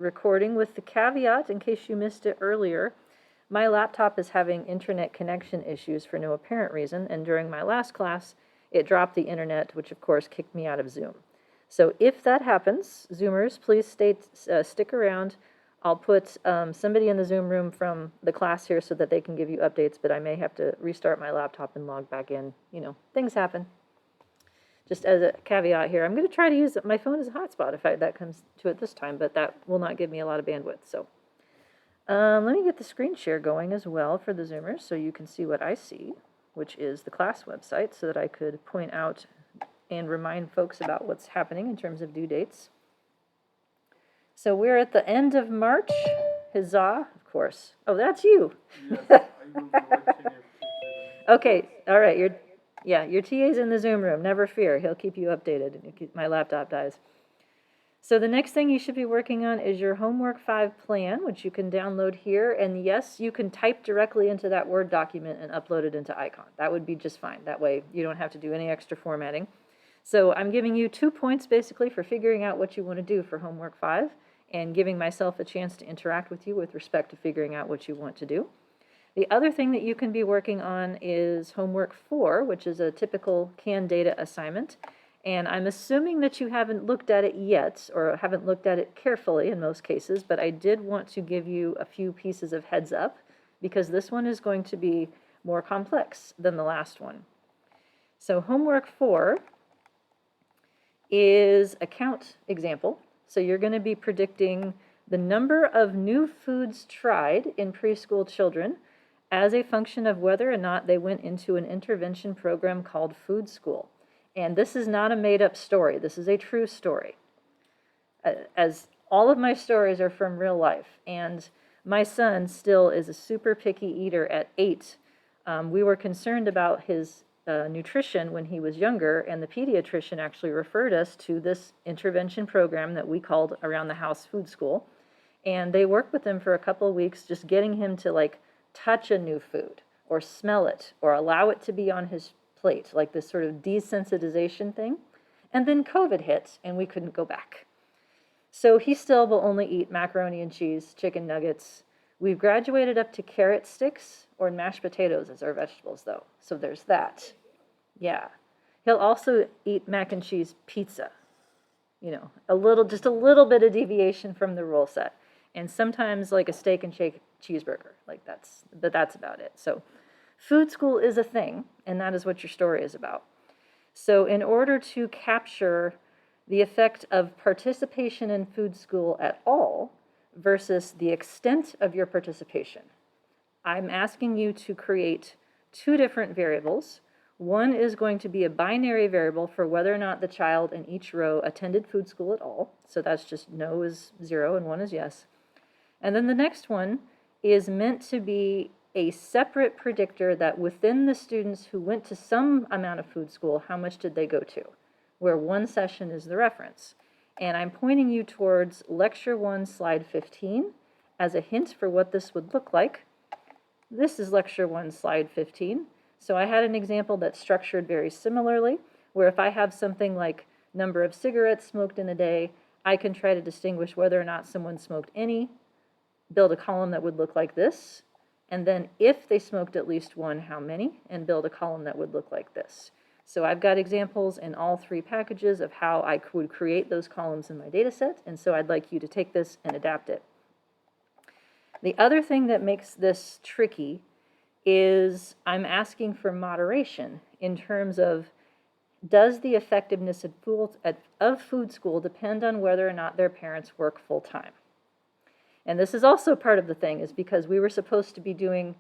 recording with the caveat, in case you missed it earlier, my laptop is having internet connection issues for no apparent reason, and during my last class, it dropped the internet, which of course kicked me out of Zoom. So if that happens, Zoomers, please stick around. I'll put somebody in the Zoom room from the class here so that they can give you updates, but I may have to restart my laptop and log back in. You know, things happen. Just as a caveat here, I'm going to try to use my phone as a hotspot if that comes to it this time, but that will not give me a lot of bandwidth. So let me get the screen share going as well for the Zoomers so you can see what I see, which is the class website, so that I could point out and remind folks about what's happening in terms of due dates. So we're at the end of March. Huzzah, of course. Oh, that's you. Yes, I will be watching it. Okay, all right. Your TA's in the Zoom room. Never fear. He'll keep you updated if my laptop dies. So the next thing you should be working on is your Homework 5 plan, which you can download here. And yes, you can type directly into that Word document and upload it into Icon. That would be just fine. That way you don't have to do any extra formatting. So I'm giving you 2 points basically for figuring out what you want to do for Homework 5 and giving myself a chance to interact with you with respect to figuring out what you want to do. The other thing that you can be working on is Homework 4, which is a typical CAN-DATA assignment. And I'm assuming that you haven't looked at it yet, or haven't looked at it carefully in most cases, but I did want to give you a few pieces of heads up, because this one is going to be more complex than the last one. So Homework 4 is a count example. So you're going to be predicting the number of new foods tried in preschool children as a function of whether or not they went into an intervention program called Food School. And this is not a made-up story. This is a true story. As all of my stories are from real life. And my son still is a super picky eater at 8. We were concerned about his nutrition when he was younger, and the pediatrician actually referred us to this intervention program that we called Around the House Food School. And they worked with him for a couple of weeks, just getting him to like touch a new food or smell it or allow it to be on his plate, like this sort of desensitization thing. And then COVID hit and we couldn't go back. So he still will only eat macaroni and cheese, chicken nuggets. We've graduated up to carrot sticks or mashed potatoes as our vegetables though. So there's that. Yeah. He'll also eat mac and cheese pizza. You know, just a little bit of deviation from the rule set. And sometimes like a steak and shake cheeseburger. But that's about it. So Food School is a thing, and that is what your story is about. So in order to capture the effect of participation in Food School at all versus the extent of your participation, I'm asking you to create 2 different variables. One is going to be a binary variable for whether or not the child in each row attended Food School at all. So that's just no is 0 and 1 is yes. And then the next one is meant to be a separate predictor that within the students who went to some amount of Food School, how much did they go to? Where 1 session is the reference. And I'm pointing you towards Lecture 1, Slide 15 as a hint for what this would look like. This is Lecture 1, Slide 15. So I had an example that's structured very similarly, where if I have something like number of cigarettes smoked in a day, I can try to distinguish whether or not someone smoked any, build a column that would look like this, and then if they smoked at least 1, how many, and build a column that would look like this. So I've got examples in all 3 packages of how I would create those columns in my data set, and so I'd like you to take this and adapt it. The other thing that makes this tricky is I'm asking for moderation in terms of, does the effectiveness of Food School depend on whether or not their parents work full-time? And this is also part of the thing, is because we were supposed to be doing,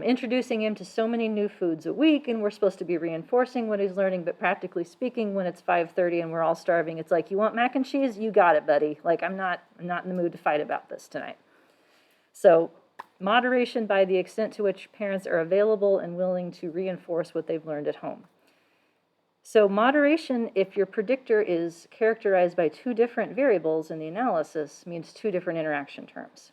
introducing him to so many new foods a week, and we're supposed to be reinforcing what he's learning, but practically speaking, when it's 5:30 and we're all starving, it's like, you want mac and cheese? You got it, buddy. Like, I'm not in the mood to fight about this tonight. So moderation by the extent to which parents are available and willing to reinforce what they've learned at home. So moderation, if your predictor is characterized by 2 different variables in the analysis, means 2 different interaction terms.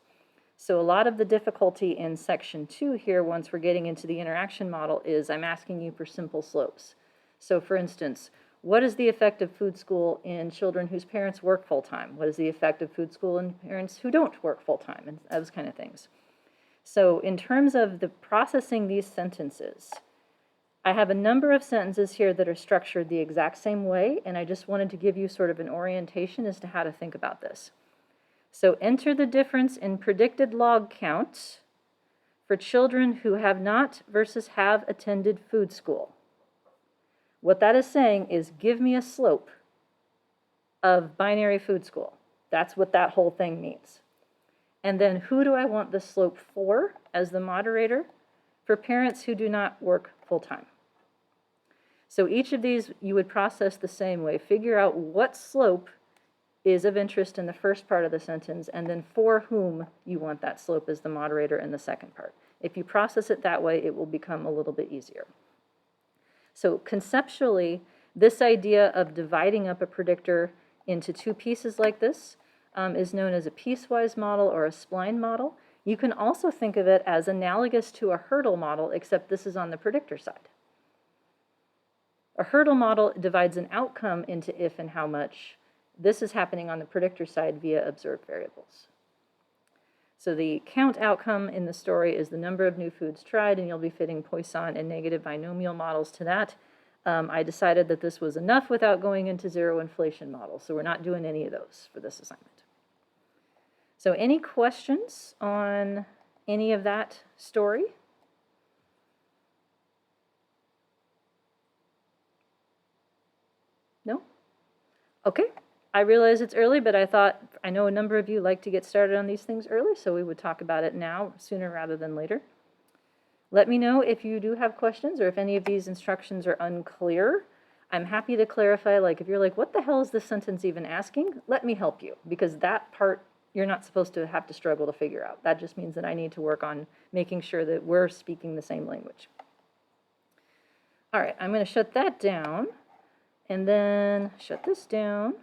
So a lot of the difficulty in section 2 here, once we're getting into the interaction model, is I'm asking you for simple slopes. So for instance, What is the effect of food school in children whose parents work full-time? What is the effect of food school in parents who don't work full-time? And those kind of things. So in terms of the processing these sentences, I have a number of sentences here that are structured the exact same way, and I just wanted to give you sort of an orientation as to how to think about this. So enter the difference in predicted log count for children who have not versus have attended food school. What that is saying is give me a slope of binary food school. That's what that whole thing means. And then who do I want the slope for as the moderator? For parents who do not work full-time. So each of these you would process the same way. Figure out what slope is of interest in the first part of the sentence, and then for whom you want that slope as the moderator in the second part. If you process it that way, it will become a little bit easier. So conceptually, this idea of dividing up a predictor into two pieces like this is known as a piecewise model or a spline model. You can also think of it as analogous to a hurdle model, except this is on the predictor side. A hurdle model divides an outcome into if and how much. This is happening on the predictor side via observed variables. So the count outcome in the story is the number of new foods tried, and you'll be fitting Poisson and negative binomial models to that. I decided that this was enough without going into zero inflation models, so we're not doing any of those for this assignment. So any questions on any of that story? No? Okay. I realize it's early, but I know a number of you like to get started on these things early, so we would talk about it now sooner rather than later. Let me know if you do have questions or if any of these instructions are unclear. I'm happy to clarify, like if you're like, what the hell is this sentence even asking? Let me help you, because that part you're not supposed to have to struggle to figure out. That just means that I need to work on making sure that we're speaking the same language. All right, I'm going to shut that down and then shut this down.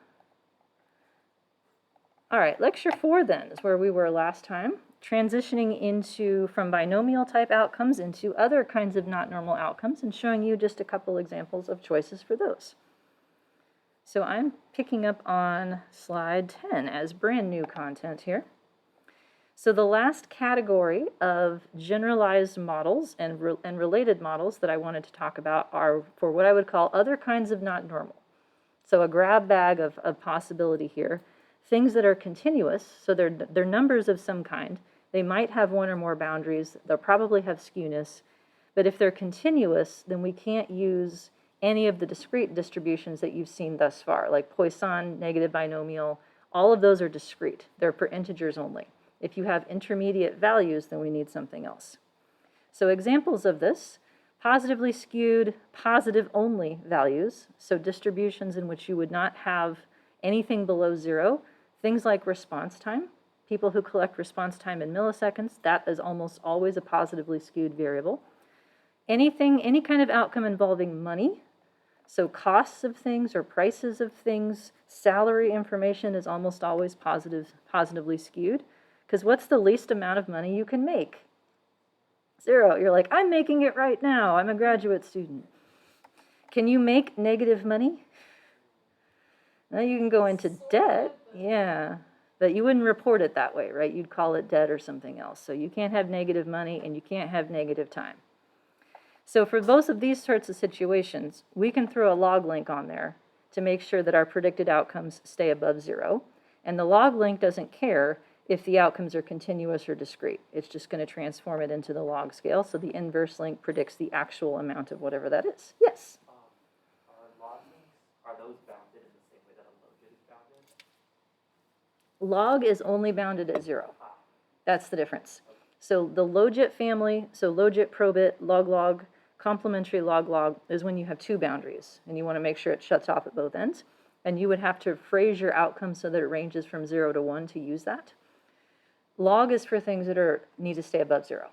All right, lecture 4 then is where we were last time, transitioning from binomial type outcomes into other kinds of not normal outcomes and showing you just a couple examples of choices for those. So I'm picking up on slide 10 as brand new content here. So the last category of generalized models and related models that I wanted to talk about are for what I would call other kinds of not normal. So a grab bag of possibility here. Things that are continuous, so they're numbers of some kind. They might have one or more boundaries. They'll probably have skewness. But if they're continuous, then we can't use any of the discrete distributions that you've seen thus far, like Poisson, negative binomial. All of those are discrete. They're for integers only. If you have intermediate values, then we need something else. So examples of this, positively skewed, positive only values, so distributions in which you would not have anything below 0. Things like response time. People who collect response time in milliseconds, that is almost always a positively skewed variable. Any kind of outcome involving money, so costs of things or prices of things, salary information is almost always positively skewed. Because what's the least amount of money you can make? 0. You're like, I'm making it right now. I'm a graduate student. Can you make negative money? Now you can go into debt, yeah, but you wouldn't report it that way, right? You'd call it debt or something else. So you can't have negative money and you can't have negative time. So for both of these sorts of situations, we can throw a log link on there to make sure that our predicted outcomes stay above 0. And the log link doesn't care if the outcomes are continuous or discrete. It's just going to transform it into the log scale. So the inverse link predicts the actual amount of whatever that is. Yes? Are log links, are those bounded in the same way that a logit is bounded? Log is only bounded at 0. That's the difference. So the logit family, so logit, probit, log, complementary log is when you have 2 boundaries and you want to make sure it shuts off at both ends. And you would have to phrase your outcome so that it ranges from 0 to 1 to use that. Log is for things that need to stay above 0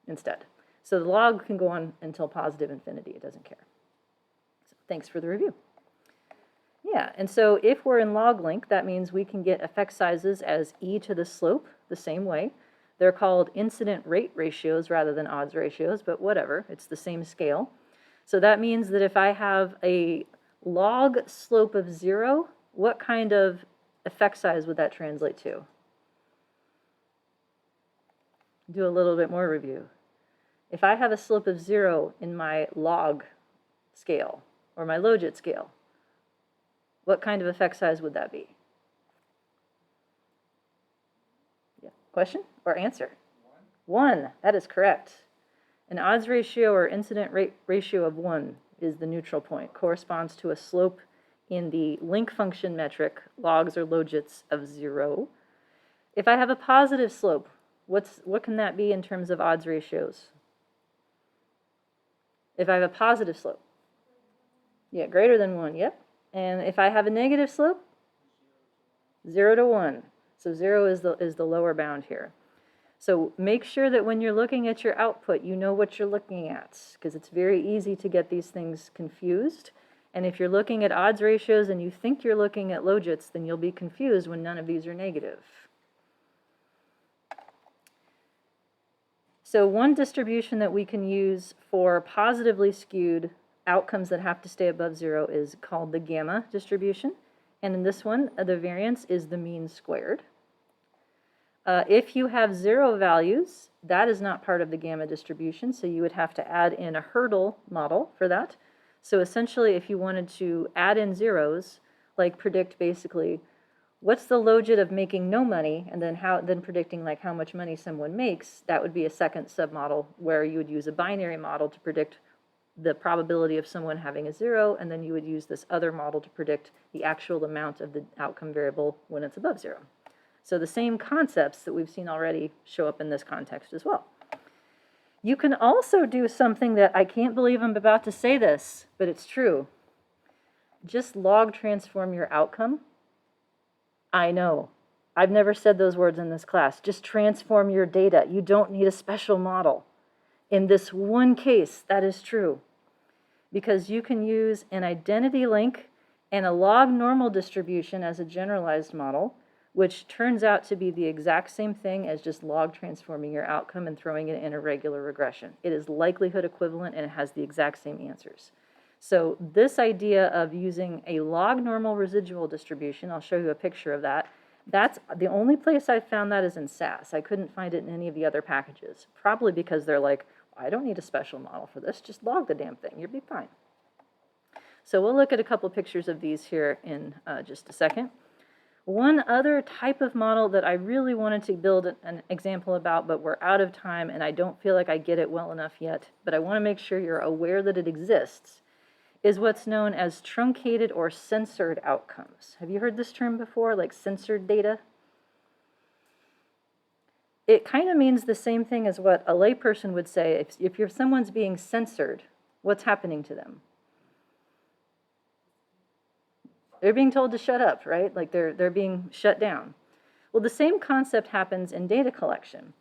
instead. So the log can go on until positive infinity. It doesn't care. So thanks for the review. Yeah, and so if we're in log link, that means we can get effect sizes as e to the slope the same way. They're called incident rate ratios rather than odds ratios, but whatever, it's the same scale. So that means that if I have a log slope of 0, what kind of effect size would that translate to? Do a little bit more review. If I have a slope of 0 in my log scale or my logit scale, what kind of effect size would that be? Yeah. Question or answer? 1. That is correct. An odds ratio or incident rate ratio of 1 is the neutral point, corresponds to a slope in the link function metric, logs or logits of 0. If I have a positive slope, what can that be in terms of odds ratios? If I have a positive slope, yeah, greater than 1, yep. And if I have a negative slope, 0 to 1. So 0 is the lower bound here. So make sure that when you're looking at your output, you know what you're looking at, because it's very easy to get these things confused. And if you're looking at odds ratios and you think you're looking at logits, then you'll be confused when none of these are negative. So one distribution that we can use for positively skewed outcomes that have to stay above 0 is called the gamma distribution. And in this one, the variance is the mean squared. If you have 0 values, that is not part of the gamma distribution, so you would have to add in a hurdle model for that. So essentially, if you wanted to add in zeros, like predict basically what's the logit of making no money, and then predicting like how much money someone makes, that would be a second submodel where you would use a binary model to predict the probability of someone having a 0, and then you would use this other model to predict the actual amount of the outcome variable when it's above 0. So the same concepts that we've seen already show up in this context as well. You can also do something that I can't believe I'm about to say this, but it's true. Just log transform your outcome. I know. I've never said those words in this class. Just transform your data. You don't need a special model. In this one case, that is true, because you can use an identity link and a log normal distribution as a generalized model, which turns out to be the exact same thing as just log transforming your outcome and throwing it in a regular regression. It is likelihood equivalent and it has the exact same answers. So this idea of using a log normal residual distribution, I'll show you a picture of that. That's the only place I found that is in SAS. I couldn't find it in any of the other packages, probably because they're like, I don't need a special model for this, just log the damn thing, you'll be fine. So we'll look at a couple pictures of these here in just a second. One other type of model that I really wanted to build an example about, but we're out of time and I don't feel like I get it well enough yet, but I want to make sure you're aware that it exists, is what's known as truncated or censored outcomes. Have you heard this term before, like censored data? It kind of means the same thing as what a layperson would say. If someone's being censored, what's happening to them? They're being told to shut up, right? Like they're being shut down. Well, the same concept happens in data collection.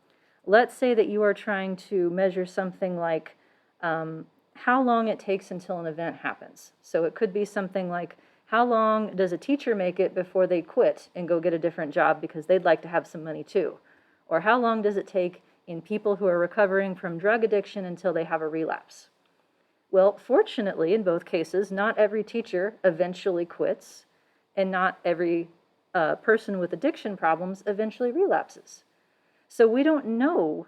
Let's say that you are trying to measure something like how long it takes until an event happens. So it could be something like, how long does a teacher make it before they quit and go get a different job because they'd like to have some money too? Or how long does it take in people who are recovering from drug addiction until they have a relapse? Well, fortunately, in both cases, not every teacher eventually quits, and not every person with addiction problems eventually relapses. So we don't know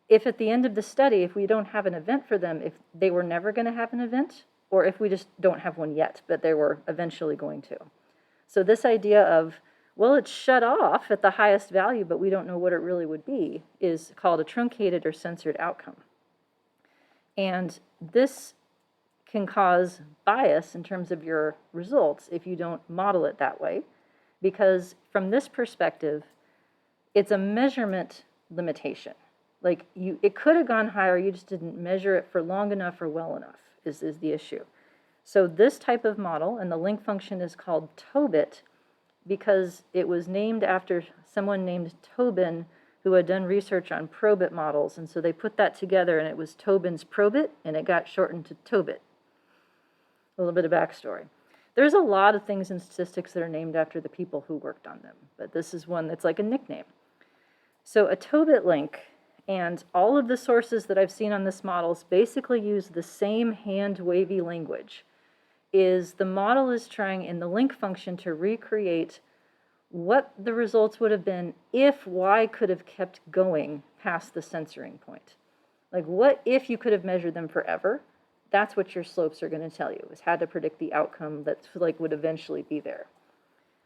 if at the end of the study, if we don't have an event for them, if they were never going to have an event, or if we just don't have one yet, but they were eventually going to. So this idea of, well, it's shut off at the highest value, but we don't know what it really would be, is called a truncated or censored outcome. And this can cause bias in terms of your results if you don't model it that way, because from this perspective, it's a measurement limitation. Like it could have gone higher, you just didn't measure it for long enough or well enough is the issue. So this type of model, and the link function is called TOBIT, because it was named after someone named Tobin who had done research on probit models, and so they put that together and it was Tobin's probit, and it got shortened to TOBIT. A little bit of backstory. There's a lot of things in statistics that are named after the people who worked on them, but this is one that's like a nickname. So a TOBIT link and all of the sources that I've seen on this models basically use the same hand-wavy language. is the model is trying in the link function to recreate what the results would have been if y could have kept going past the censoring point. Like, what if you could have measured them forever? That's what your slopes are going to tell you, is how to predict the outcome that like would eventually be there.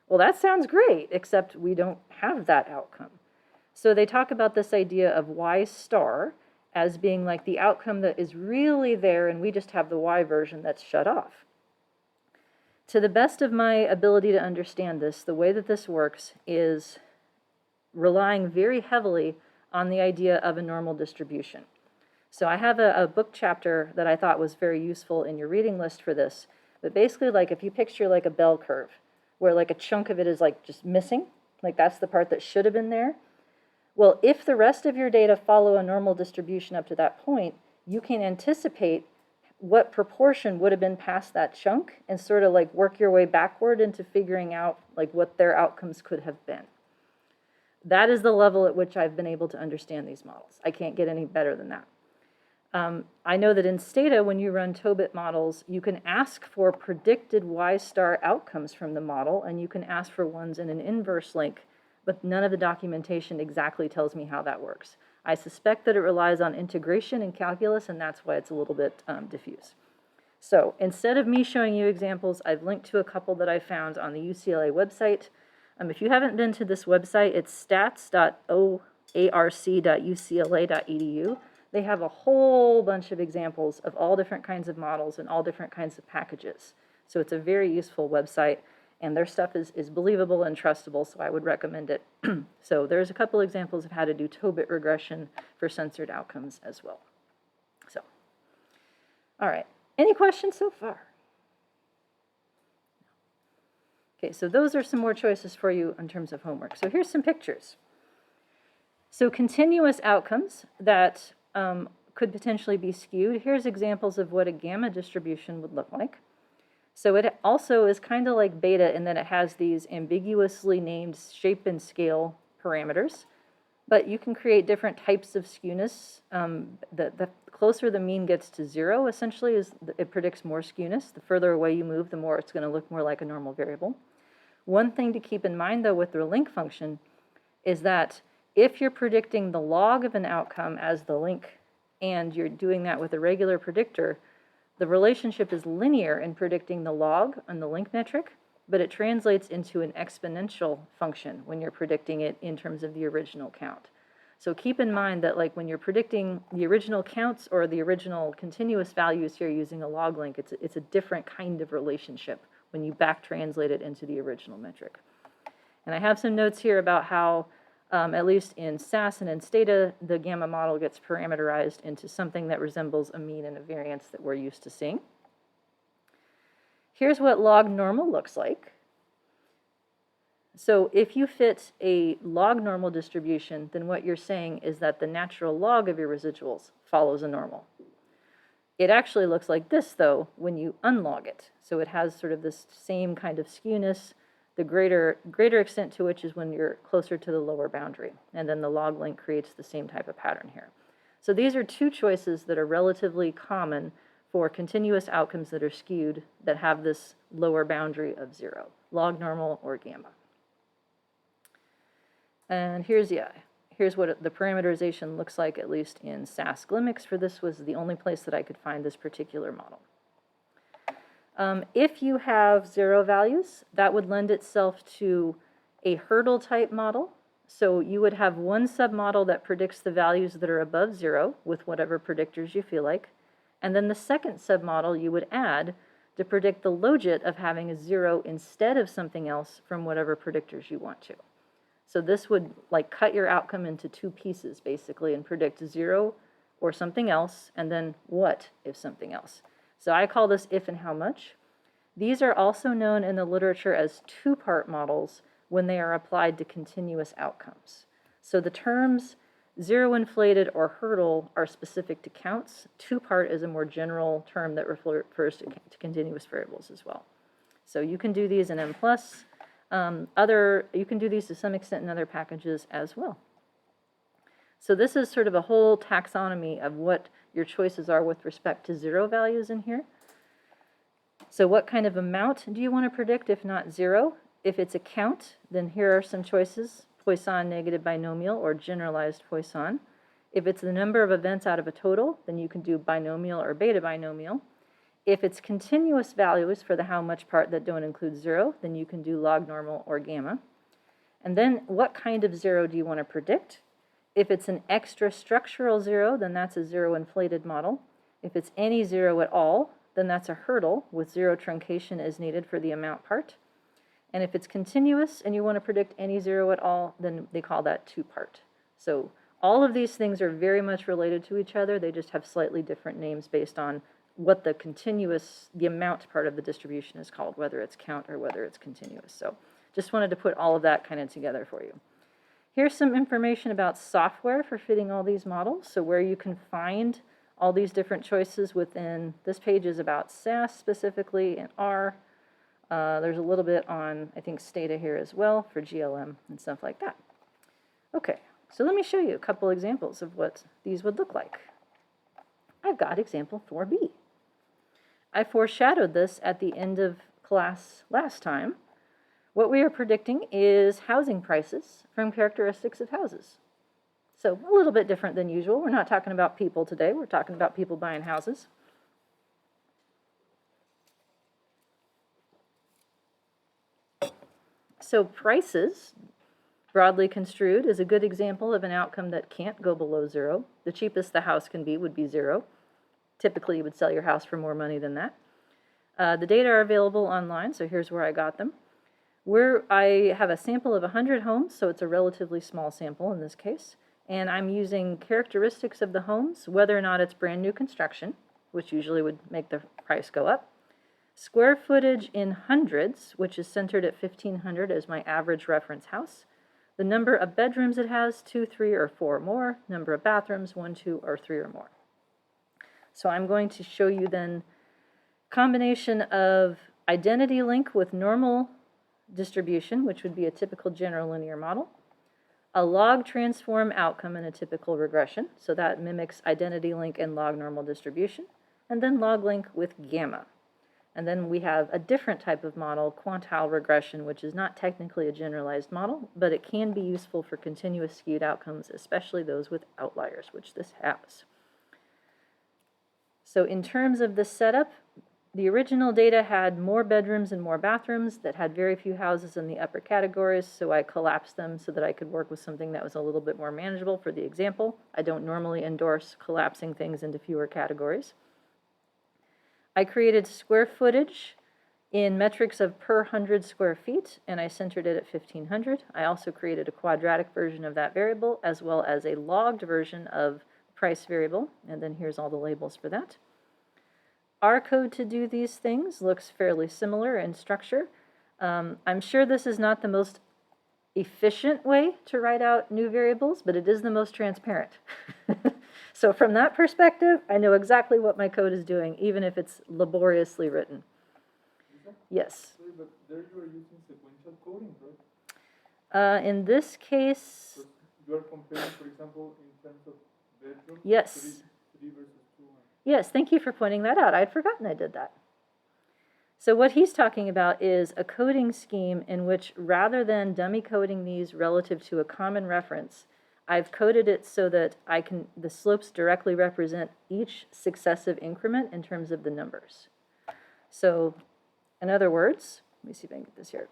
Well, that sounds great, except we don't have that outcome. So they talk about this idea of y star as being like the outcome that is really there, and we just have the y version that's shut off. To the best of my ability to understand this, the way that this works is relying very heavily on the idea of a normal distribution. So I have a book chapter that I thought was very useful in your reading list for this. But basically, like, if you picture like a bell curve, where like a chunk of it is like just missing, like that's the part that should have been there. Well, if the rest of your data follow a normal distribution up to that point, you can anticipate what proportion would have been past that chunk and sort of like work your way backward into figuring out like what their outcomes could have been. That is the level at which I've been able to understand these models. I can't get any better than that. I know that in Stata, when you run Tobit models, you can ask for predicted Y star outcomes from the model, and you can ask for ones in an inverse link, but none of the documentation exactly tells me how that works. I suspect that it relies on integration and calculus, and that's why it's a little bit diffuse. So instead of me showing you examples, I've linked to a couple that I found on the UCLA website. If you haven't been to this website, it's stats.oarc.ucla.edu. They have a whole bunch of examples of all different kinds of models and all different kinds of packages. So it's a very useful website, and their stuff is believable and trustable, so I would recommend it. So there's a couple examples of how to do Tobit regression for censored outcomes as well. So, all right. Any questions so far? Okay, so those are some more choices for you in terms of homework. So here's some pictures. So continuous outcomes that could potentially be skewed. Here's examples of what a gamma distribution would look like. So it also is kind of like beta in that it has these ambiguously named shape and scale parameters, but you can create different types of skewness. The closer the mean gets to 0, essentially, it predicts more skewness. The further away you move, the more it's going to look more like a normal variable. One thing to keep in mind, though, with the link function is that if you're predicting the log of an outcome as the link, and you're doing that with a regular predictor, the relationship is linear in predicting the log on the link metric, but it translates into an exponential function when you're predicting it in terms of the original count. So keep in mind that like when you're predicting the original counts or the original continuous values here using a log link, it's a different kind of relationship when you back translate it into the original metric. And I have some notes here about how at least in SAS and in Stata, the gamma model gets parameterized into something that resembles a mean and a variance that we're used to seeing. Here's what log normal looks like. So if you fit a log normal distribution, then what you're saying is that the natural log of your residuals follows a normal. It actually looks like this, though, when you unlog it. So it has sort of this same kind of skewness. The greater extent to which is when you're closer to the lower boundary. And then the log link creates the same type of pattern here. So these are two choices that are relatively common for continuous outcomes that are skewed that have this lower boundary of 0, log normal or gamma. And here's what the parameterization looks like, at least in SAS Glimix, for this was the only place that I could find this particular model. If you have 0 values, that would lend itself to a hurdle type model. So you would have one submodel that predicts the values that are above 0 with whatever predictors you feel like. And then the second submodel you would add to predict the logit of having a 0 instead of something else from whatever predictors you want to. So this would like cut your outcome into two pieces basically and predict 0 or something else, and then what if something else. So I call this if and how much. These are also known in the literature as two-part models when they are applied to continuous outcomes. So the terms 0 inflated or hurdle are specific to counts. Two-part is a more general term that refers to continuous variables as well. So you can do these in M+. You can do these to some extent in other packages as well. So this is sort of a whole taxonomy of what your choices are with respect to 0 values in here. So what kind of amount do you want to predict if not 0? If it's a count, then here are some choices: Poisson negative binomial or generalized Poisson. If it's the number of events out of a total, then you can do binomial or beta binomial. If it's continuous values for the how much part that don't include 0, then you can do log normal or gamma. And then what kind of 0 do you want to predict? If it's an extra structural 0, then that's a 0 inflated model. If it's any 0 at all, then that's a hurdle with 0 truncation is needed for the amount part. And if it's continuous and you want to predict any 0 at all, then they call that 2-part. So all of these things are very much related to each other. They just have slightly different names based on what the amount part of the distribution is called, whether it's count or whether it's continuous. So just wanted to put all of that kind of together for you. Here's some information about software for fitting all these models. So where you can find all these different choices within, this page is about SAS specifically and R. There's a little bit on, I think, Stata here as well for GLM and stuff like that. Okay, so let me show you a couple examples of what these would look like. I've got example 4B. I foreshadowed this at the end of class last time. What we are predicting is housing prices from characteristics of houses. So a little bit different than usual. We're not talking about people today. We're talking about people buying houses. So prices, broadly construed, is a good example of an outcome that can't go below 0. The cheapest the house can be would be 0. Typically, you would sell your house for more money than that. The data are available online, so here's where I got them. I have a sample of 100 homes, so it's a relatively small sample in this case. And I'm using characteristics of the homes, whether or not it's brand new construction, which usually would make the price go up. Square footage in hundreds, which is centered at 1,500 as my average reference house. The number of bedrooms it has, 2, 3, or 4 or more. Number of bathrooms, 1, 2, or 3 or more. So I'm going to show you then combination of identity link with normal distribution, which would be a typical general linear model, a log transform outcome in a typical regression, so that mimics identity link and log normal distribution, and then log link with gamma. And then we have a different type of model, quantile regression, which is not technically a generalized model, but it can be useful for continuous skewed outcomes, especially those with outliers, which this has. So in terms of the setup, the original data had more bedrooms and more bathrooms that had very few houses in the upper categories, so I collapsed them so that I could work with something that was a little bit more manageable for the example. I don't normally endorse collapsing things into fewer categories. I created square footage in metrics of per 100 square feet, and I centered it at 1,500. I also created a quadratic version of that variable, as well as a logged version of price variable, and then here's all the labels for that. Our code to do these things looks fairly similar in structure. I'm sure this is not the most efficient way to write out new variables, but it is the most transparent. So from that perspective, I know exactly what my code is doing, even if it's laboriously written. Yes? Sorry, but there you are using sequential coding, right? In this case, So you are comparing, for example, in terms of bedrooms? yes. 3 versus 2. Yes, thank you for pointing that out. I'd forgotten I did that. So what he's talking about is a coding scheme in which, rather than dummy coding these relative to a common reference, I've coded it so that the slopes directly represent each successive increment in terms of the numbers. So, in other words, let me see if I can get this here.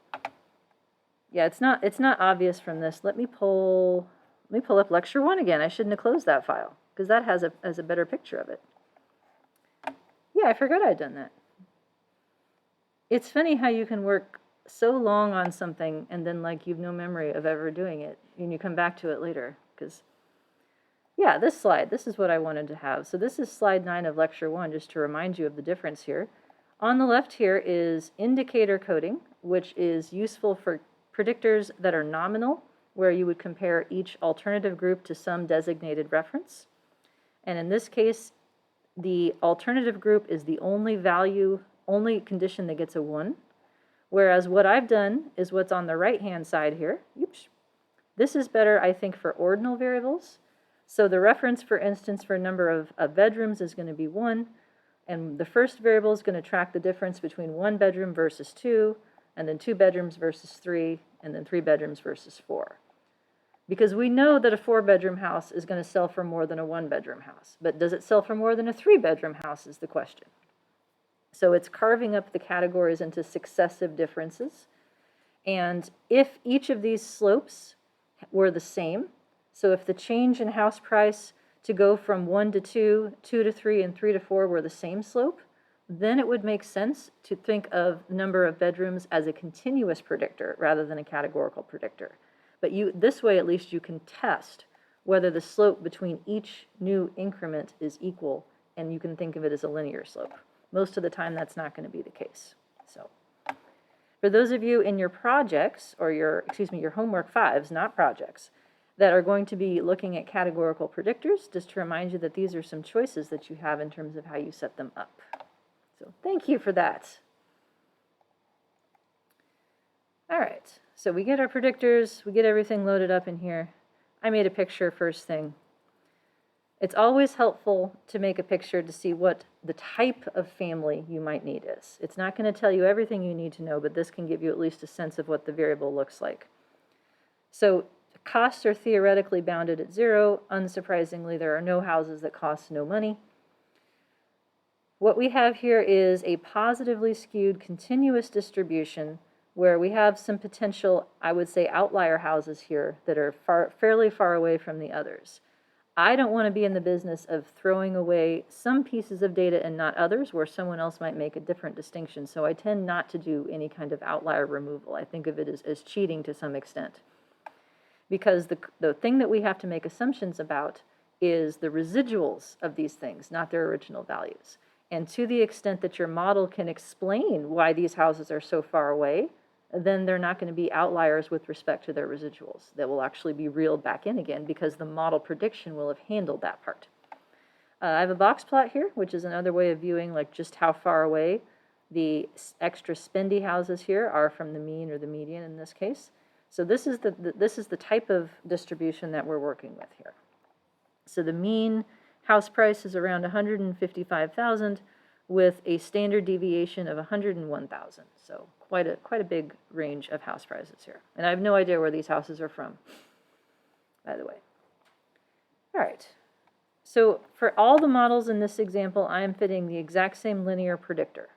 Yeah, it's not obvious from this. Let me pull up lecture 1 again. I shouldn't have closed that file because that has a better picture of it. Yeah, I forgot I'd done that. It's funny how you can work so long on something and then you've no memory of ever doing it and you come back to it later. Because, yeah, this slide, this is what I wanted to have. So this is slide 9 of lecture 1, just to remind you of the difference here. On the left here is indicator coding, which is useful for predictors that are nominal, where you would compare each alternative group to some designated reference. And in this case, the alternative group is the only condition that gets a 1. Whereas what I've done is what's on the right-hand side here. Oops. This is better, I think, for ordinal variables. So the reference, for instance, for number of bedrooms is going to be 1. And the first variable is going to track the difference between 1 bedroom versus 2, and then 2 bedrooms versus 3, and then 3 bedrooms versus 4. Because we know that a 4-bedroom house is going to sell for more than a 1-bedroom house. But does it sell for more than a 3-bedroom house is the question. So it's carving up the categories into successive differences. And if each of these slopes were the same, so if the change in house price to go from 1 to 2, 2 to 3, and 3 to 4 were the same slope, then it would make sense to think of number of bedrooms as a continuous predictor rather than a categorical predictor. But this way, at least you can test whether the slope between each new increment is equal, and you can think of it as a linear slope. Most of the time, that's not going to be the case. So for those of you in your projects, or your homework 5s, not projects, that are going to be looking at categorical predictors, just to remind you that these are some choices that you have in terms of how you set them up. So thank you for that. All right, so we get our predictors, we get everything loaded up in here. I made a picture first thing. It's always helpful to make a picture to see what the type of family you might need is. It's not going to tell you everything you need to know, but this can give you at least a sense of what the variable looks like. So costs are theoretically bounded at 0. Unsurprisingly, there are no houses that cost no money. What we have here is a positively skewed continuous distribution where we have some potential, I would say, outlier houses here that are fairly far away from the others. I don't want to be in the business of throwing away some pieces of data and not others where someone else might make a different distinction. So I tend not to do any kind of outlier removal. I think of it as cheating to some extent. Because the thing that we have to make assumptions about is the residuals of these things, not their original values. And to the extent that your model can explain why these houses are so far away, then they're not going to be outliers with respect to their residuals. That will actually be reeled back in again because the model prediction will have handled that part. I have a box plot here, which is another way of viewing like just how far away the extra spendy houses here are from the mean or the median in this case. So this is the type of distribution that we're working with here. So the mean house price is around 155,000 with a standard deviation of 101,000. So quite a big range of house prices here. And I have no idea where these houses are from, by the way. All right. So for all the models in this example, I am fitting the exact same linear predictor.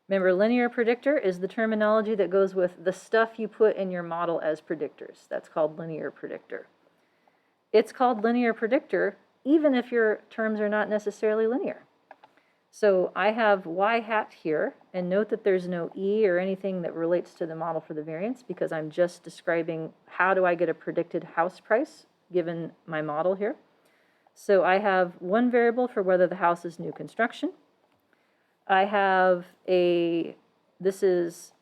Remember, linear predictor is the terminology that goes with the stuff you put in your model as predictors. That's called linear predictor. It's called linear predictor even if your terms are not necessarily linear. So I have y hat here, and note that there's no e or anything that relates to the model for the variance because I'm just describing how do I get a predicted house price given my model here. So I have one variable for whether the house is new construction. I have this is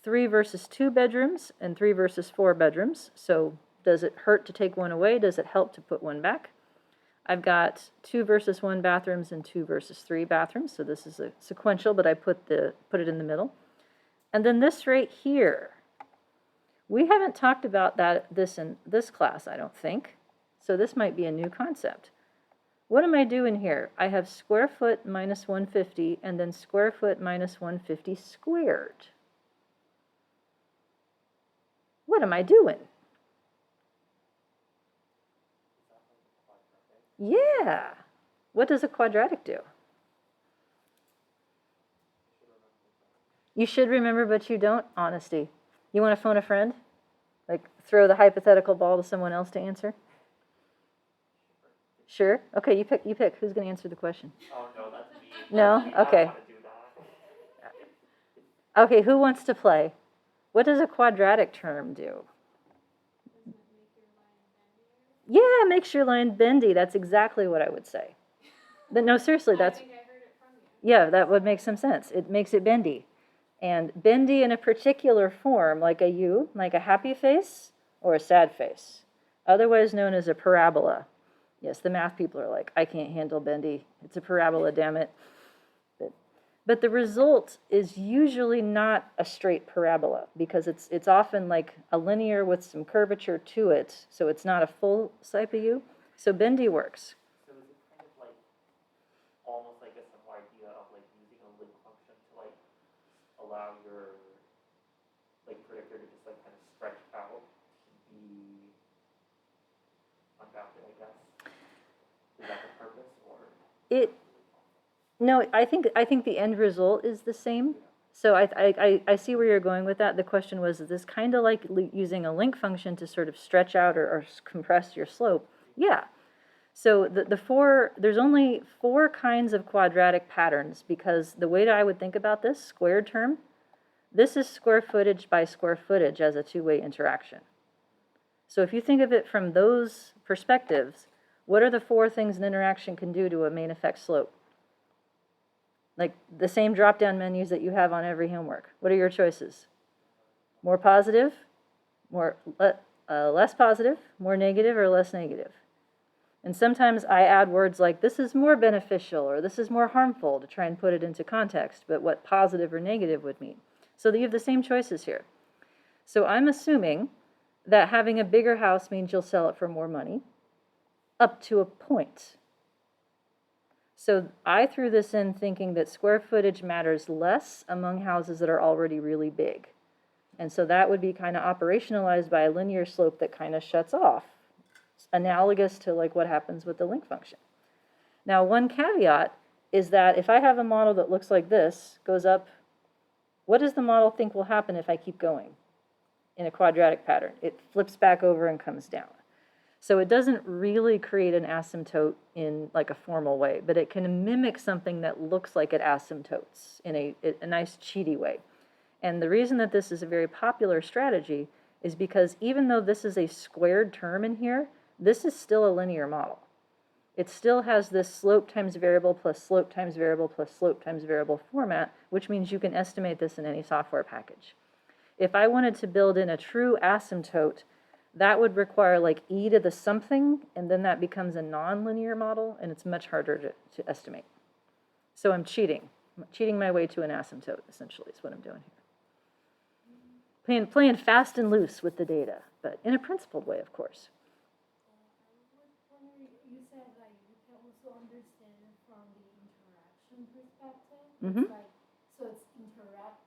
3 versus 2 bedrooms and 3 versus 4 bedrooms. So does it hurt to take one away? Does it help to put one back? I've got 2 versus 1 bathrooms and 2 versus 3 bathrooms. So this is a sequential, but I put it in the middle. And then this right here, we haven't talked about this in this class, I don't think. So this might be a new concept. What am I doing here? I have square foot minus 150 and then square foot minus 150 squared. What am I doing? Yeah. What does a quadratic do? You should remember, but you don't? Honesty. You want to phone a friend? Like throw the hypothetical ball to someone else to answer? Sure. Okay, you pick. Who's going to answer the question? Oh, no, that's me. No? That's me. I don't Okay. wanna do that. Okay, who wants to play? What does a quadratic term do? Yeah, makes your line bendy. That's exactly what I would say. But no, seriously, that's... I think I heard it from you. Yeah, that would make some sense. It makes it bendy. And bendy in a particular form, like a U, like a happy face or a sad face, otherwise known as a parabola. Yes, the math people are like, I can't handle bendy. It's a parabola, damn it. But the result is usually not a straight parabola because it's often like a linear with some curvature to it, so it's not a full type of U. So bendy works. So is it kind of like bounded, I guess. Is that the purpose, or? No, I think the end result is the same. So I see where you're going with that. The question was, is this kind of like using a link function to sort of stretch out or compress your slope? Yeah. So there's only 4 kinds of quadratic patterns, because the way that I would think about this squared term, this is square footage by square footage as a two-way interaction. So if you think of it from those perspectives, what are the 4 things an interaction can do to a main effect slope? Like the same drop-down menus that you have on every homework. What are your choices? More positive, less positive, more negative, or less negative? And sometimes I add words like this is more beneficial or this is more harmful to try and put it into context, but what positive or negative would mean. So that you have the same choices here. So I'm assuming that having a bigger house means you'll sell it for more money, up to a point. So I threw this in thinking that square footage matters less among houses that are already really big. And so that would be kind of operationalized by a linear slope that kind of shuts off, analogous to like what happens with the link function. Now, one caveat is that if I have a model that looks like this, goes up, what does the model think will happen if I keep going in a quadratic pattern? It flips back over and comes down. So it doesn't really create an asymptote in like a formal way, but it can mimic something that looks like it asymptotes in a nice cheaty way. And the reason that this is a very popular strategy is because even though this is a squared term in here, this is still a linear model. It still has this slope times variable plus slope times variable plus slope times variable format, which means you can estimate this in any software package. If I wanted to build in a true asymptote, that would require like e to the something, and then that becomes a nonlinear model, and it's much harder to estimate. So I'm cheating my way to an asymptote, essentially, is what I'm doing here. Playing fast and loose with the data, but in a principled way, of course. I was wondering, you said like you can also understand it from the interaction perspective. Mhm. It's like, so it's interact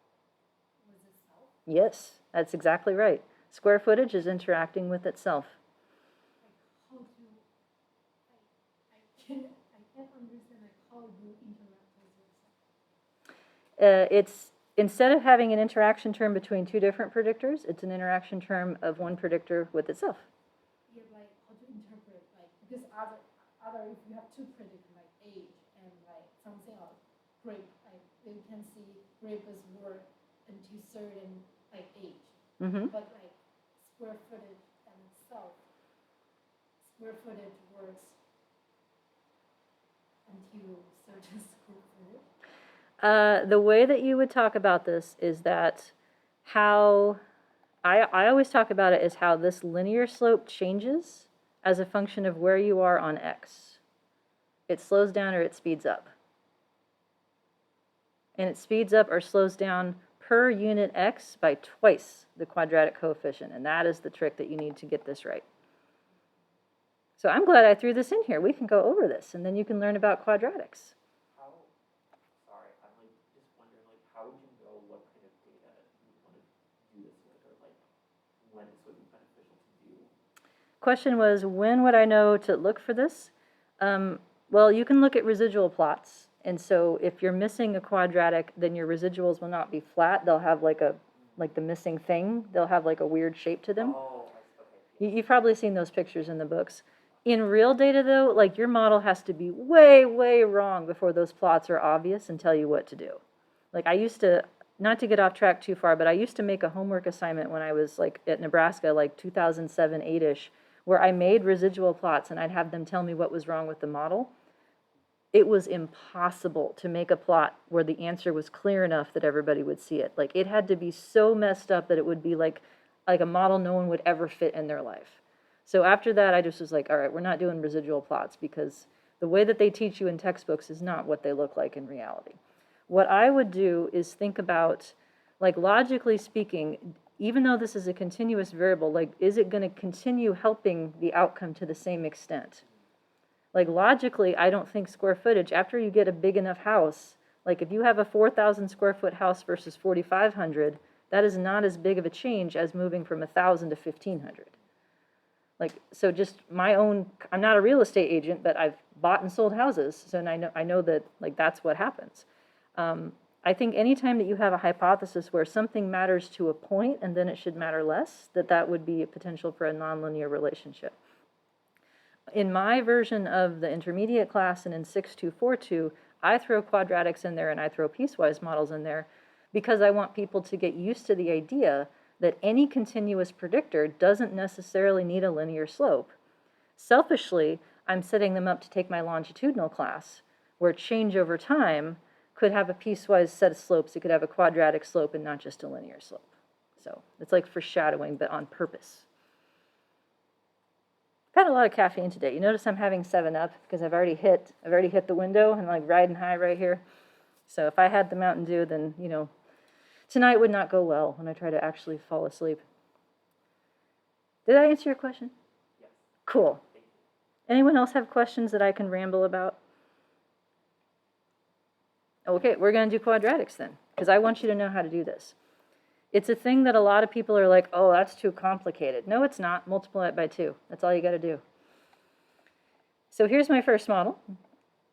with itself. Yes, that's exactly right. Square footage is interacting with itself. Like how do I can't understand like how you interact with yourself. It's instead of having an interaction term between 2 different predictors, it's an interaction term of one predictor with itself. Yeah, like how to interpret like because other if you have 2 predictors like age and like something else, grape, like you can see grape is work until certain like age. Mm-hmm. But like square footage and itself, square footage works until certain square footage. The way that you would talk about this is that how I always talk about it as how this linear slope changes as a function of where you are on x. It slows down or it speeds up. And it speeds up or slows down per unit x by twice the quadratic coefficient, and that is the trick that you need to get this right. So I'm glad I threw this in here. We can go over this, and then you can learn about quadratics. I'm like just wondering, like, how would you know what kind of data you want to do this with, or like when this would be beneficial to do? Question was, when would I know to look for this? Well, you can look at residual plots. And so if you're missing a quadratic, then your residuals will not be flat. They'll have like the missing thing. They'll have like a weird shape to them. Oh, okay. You've probably seen those pictures in the books. In real data, though, like your model has to be way, way wrong before those plots are obvious and tell you what to do. Like I used to, not to get off track too far, but I used to make a homework assignment when I was like at Nebraska, like 2007, 8-ish, where I made residual plots and I'd have them tell me what was wrong with the model. It was impossible to make a plot where the answer was clear enough that everybody would see it. Like it had to be so messed up that it would be like a model no one would ever fit in their life. So after that, I just was like, all right, we're not doing residual plots because the way that they teach you in textbooks is not what they look like in reality. What I would do is think about, like logically speaking, even though this is a continuous variable, like is it going to continue helping the outcome to the same extent? Like logically, I don't think square footage, after you get a big enough house, like if you have a 4,000 square foot house versus 4,500, that is not as big of a change as moving from 1,000 to 1,500. Like, so just my own, I'm not a real estate agent, but I've bought and sold houses, so and I know that, like, that's what happens. I think anytime that you have a hypothesis where something matters to a point and then it should matter less, that would be a potential for a nonlinear relationship. In my version of the intermediate class and in 6242, I throw quadratics in there and I throw piecewise models in there because I want people to get used to the idea that any continuous predictor doesn't necessarily need a linear slope. Selfishly, I'm setting them up to take my longitudinal class, where change over time could have a piecewise set of slopes. It could have a quadratic slope and not just a linear slope. So it's like foreshadowing, but on purpose. I've had a lot of caffeine today. You notice I'm having 7-Up because I've already hit the window and like riding high right here. So if I had the Mountain Dew, then, you know, tonight would not go well when I try to actually fall asleep. Did I answer your question? Yes. Cool. Thank you. Anyone else have questions that I can ramble about? Okay, we're going to do quadratics then, because I want you to know how to do this. It's a thing that a lot of people are like, oh, that's too complicated. No, it's not. Multiply it by 2. That's all you got to do. So here's my first model.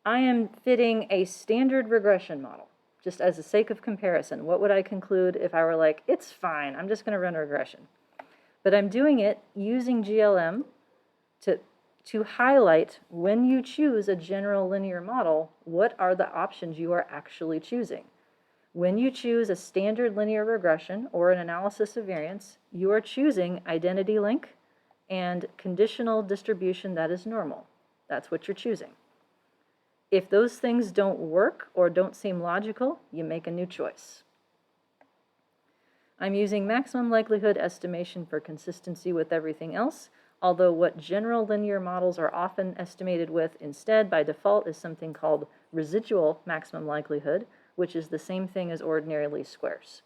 I am fitting a standard regression model, just as a sake of comparison. What would I conclude if I were like, it's fine, I'm just going to run a regression? But I'm doing it using GLM to highlight, when you choose a general linear model, what are the options you are actually choosing. When you choose a standard linear regression or an analysis of variance, you are choosing identity link and conditional distribution that is normal. That's what you're choosing. If those things don't work or don't seem logical, you make a new choice. I'm using maximum likelihood estimation for consistency with everything else, although what general linear models are often estimated with instead by default is something called residual maximum likelihood, which is the same thing as ordinary least squares.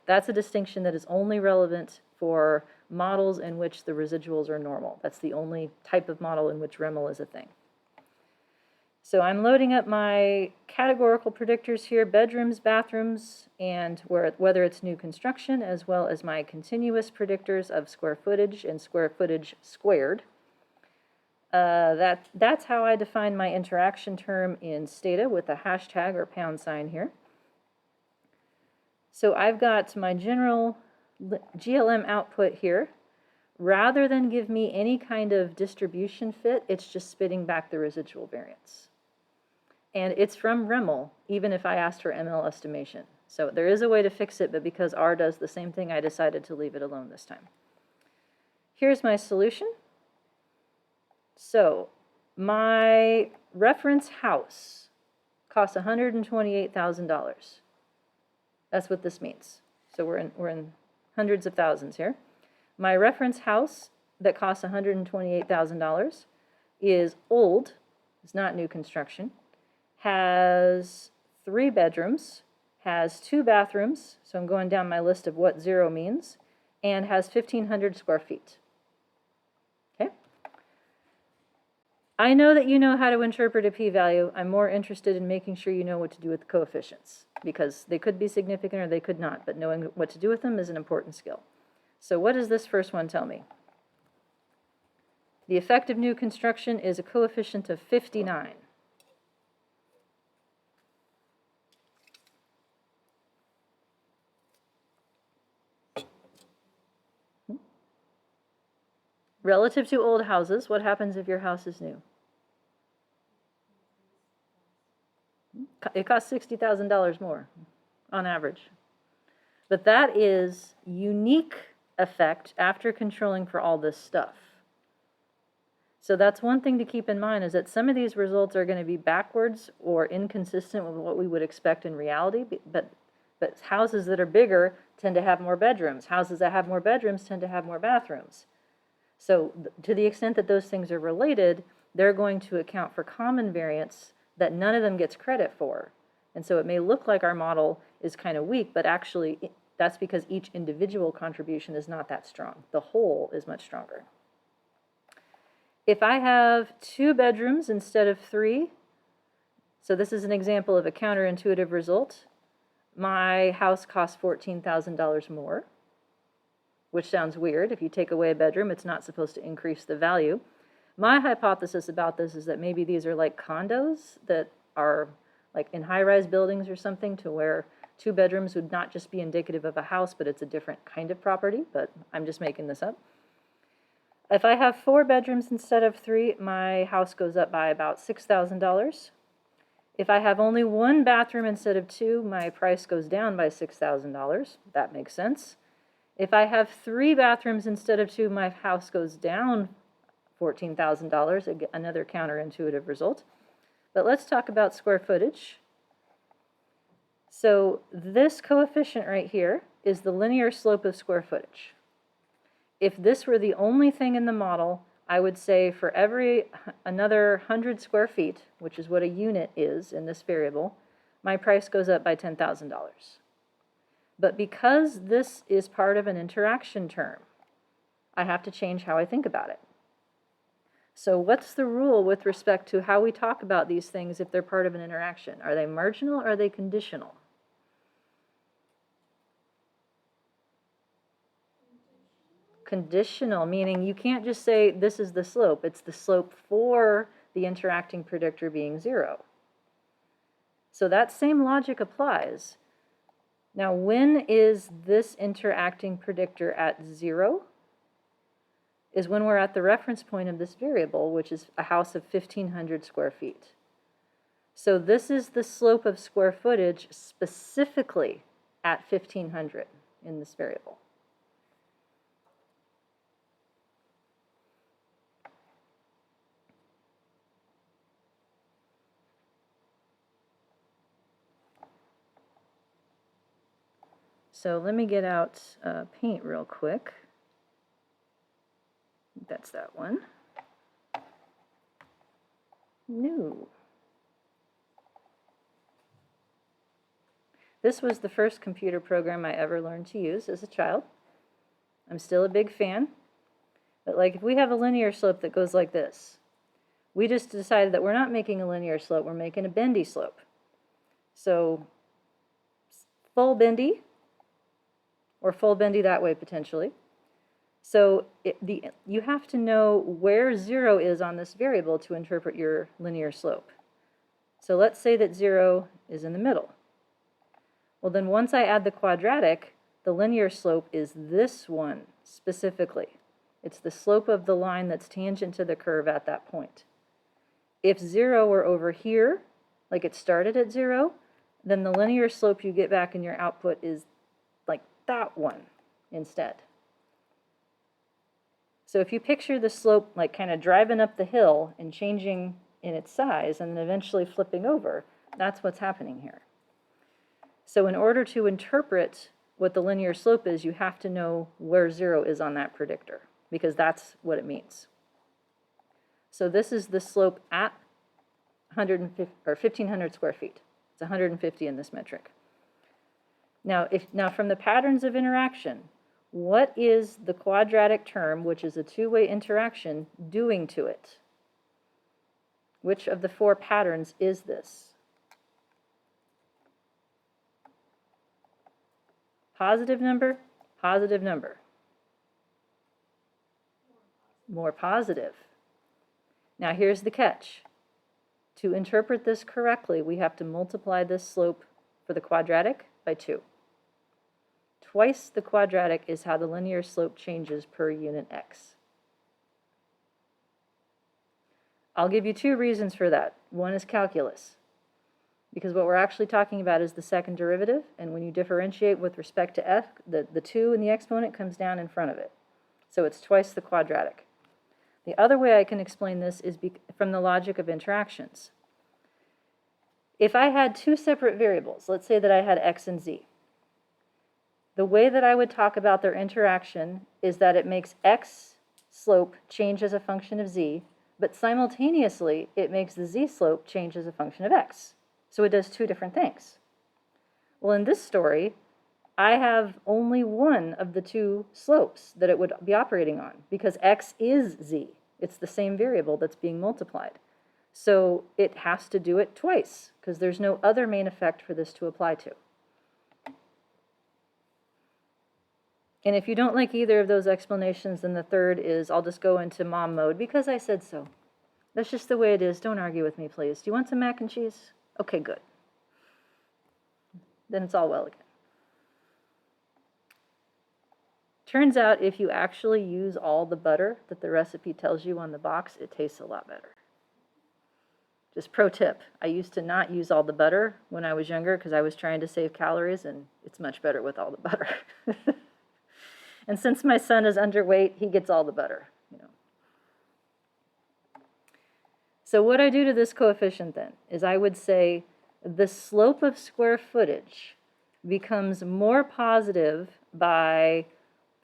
That's a distinction that is only relevant for models in which the residuals are normal. That's the only type of model in which REML is a thing. So I'm loading up my categorical predictors here, bedrooms, bathrooms, and whether it's new construction, as well as my continuous predictors of square footage and square footage squared. That's how I define my interaction term in Stata with a hashtag or # here. So I've got my general GLM output here. Rather than give me any kind of distribution fit, it's just spitting back the residual variance. And it's from REML, even if I asked for ML estimation. So there is a way to fix it, but because R does the same thing, I decided to leave it alone this time. Here's my solution. So my reference house costs $128,000. That's what this means. So we're in hundreds of thousands here. My reference house that costs $128,000 is old, it's not new construction, has 3 bedrooms, has 2 bathrooms, so I'm going down my list of what 0 means, and has 1,500 square feet. Okay? I know that you know how to interpret a p-value. I'm more interested in making sure you know what to do with the coefficients, because they could be significant or they could not, but knowing what to do with them is an important skill. So what does this first one tell me? The effect of new construction is a coefficient of 59. Relative to old houses, what happens if your house is new? It costs $60,000 more on average. But that is unique effect after controlling for all this stuff. So that's one thing to keep in mind, is that some of these results are going to be backwards or inconsistent with what we would expect in reality, but houses that are bigger tend to have more bedrooms. Houses that have more bedrooms tend to have more bathrooms. So to the extent that those things are related, they're going to account for common variance that none of them gets credit for. And so it may look like our model is kind of weak, but actually that's because each individual contribution is not that strong. The whole is much stronger. If I have 2 bedrooms instead of 3, so this is an example of a counterintuitive result. My house costs $14,000 more. which sounds weird. If you take away a bedroom, it's not supposed to increase the value. My hypothesis about this is that maybe these are like condos that are like in high-rise buildings or something, to where 2 bedrooms would not just be indicative of a house, but it's a different kind of property, but I'm just making this up. If I have 4 bedrooms instead of 3, my house goes up by about $6,000. If I have only 1 bathroom instead of 2, my price goes down by $6,000. That makes sense. If I have 3 bathrooms instead of 2, my house goes down $14,000, another counterintuitive result. But let's talk about square footage. So this coefficient right here is the linear slope of square footage. If this were the only thing in the model, I would say for every another 100 square feet, which is what a unit is in this variable, my price goes up by $10,000. But because this is part of an interaction term, I have to change how I think about it. So what's the rule with respect to how we talk about these things if they're part of an interaction? Are they marginal or are they conditional? Conditional, meaning you can't just say this is the slope. It's the slope for the interacting predictor being 0. So that same logic applies. Now, when is this interacting predictor at 0? Is when we're at the reference point of this variable, which is a house of 1,500 square feet. So this is the slope of square footage specifically at 1,500 in this variable. So let me get out paint real quick. That's that one. New. This was the first computer program I ever learned to use as a child. I'm still a big fan. But like if we have a linear slope that goes like this, we just decided that we're not making a linear slope, we're making a bendy slope. So full bendy, or full bendy that way potentially. So you have to know where 0 is on this variable to interpret your linear slope. So let's say that 0 is in the middle. Well, then once I add the quadratic, the linear slope is this one specifically. It's the slope of the line that's tangent to the curve at that point. If 0 were over here, like it started at 0, then the linear slope you get back in your output is like that one instead. So if you picture the slope like kind of driving up the hill and changing in its size and then eventually flipping over, that's what's happening here. So in order to interpret what the linear slope is, you have to know where 0 is on that predictor, because that's what it means. So this is the slope at 1,500 square feet. It's 150 in this metric. Now from the patterns of interaction, what is the quadratic term, which is a two-way interaction, doing to it? Which of the 4 patterns is this? Positive number, positive number. More positive. Now here's the catch. To interpret this correctly, we have to multiply this slope for the quadratic by 2. Twice the quadratic is how the linear slope changes per unit x. I'll give you 2 reasons for that. One is calculus, because what we're actually talking about is the second derivative, and when you differentiate with respect to f, the 2 in the exponent comes down in front of it. So it's twice the quadratic. The other way I can explain this is from the logic of interactions. If I had 2 separate variables, let's say that I had x and z, the way that I would talk about their interaction is that it makes x slope change as a function of z, but simultaneously it makes the z slope change as a function of x. So it does 2 different things. Well, in this story, I have only one of the 2 slopes that it would be operating on, because x is z. It's the same variable that's being multiplied. So it has to do it twice, because there's no other main effect for this to apply to. And if you don't like either of those explanations, then the third is I'll just go into mom mode because I said so. That's just the way it is. Don't argue with me, please. Do you want some mac and cheese? Okay, good. Then it's all well again. Turns out if you actually use all the butter that the recipe tells you on the box, it tastes a lot better. Just pro tip, I used to not use all the butter when I was younger because I was trying to save calories, and it's much better with all the butter. And since my son is underweight, he gets all the butter, you know. So what I do to this coefficient then is I would say the slope of square footage becomes more positive by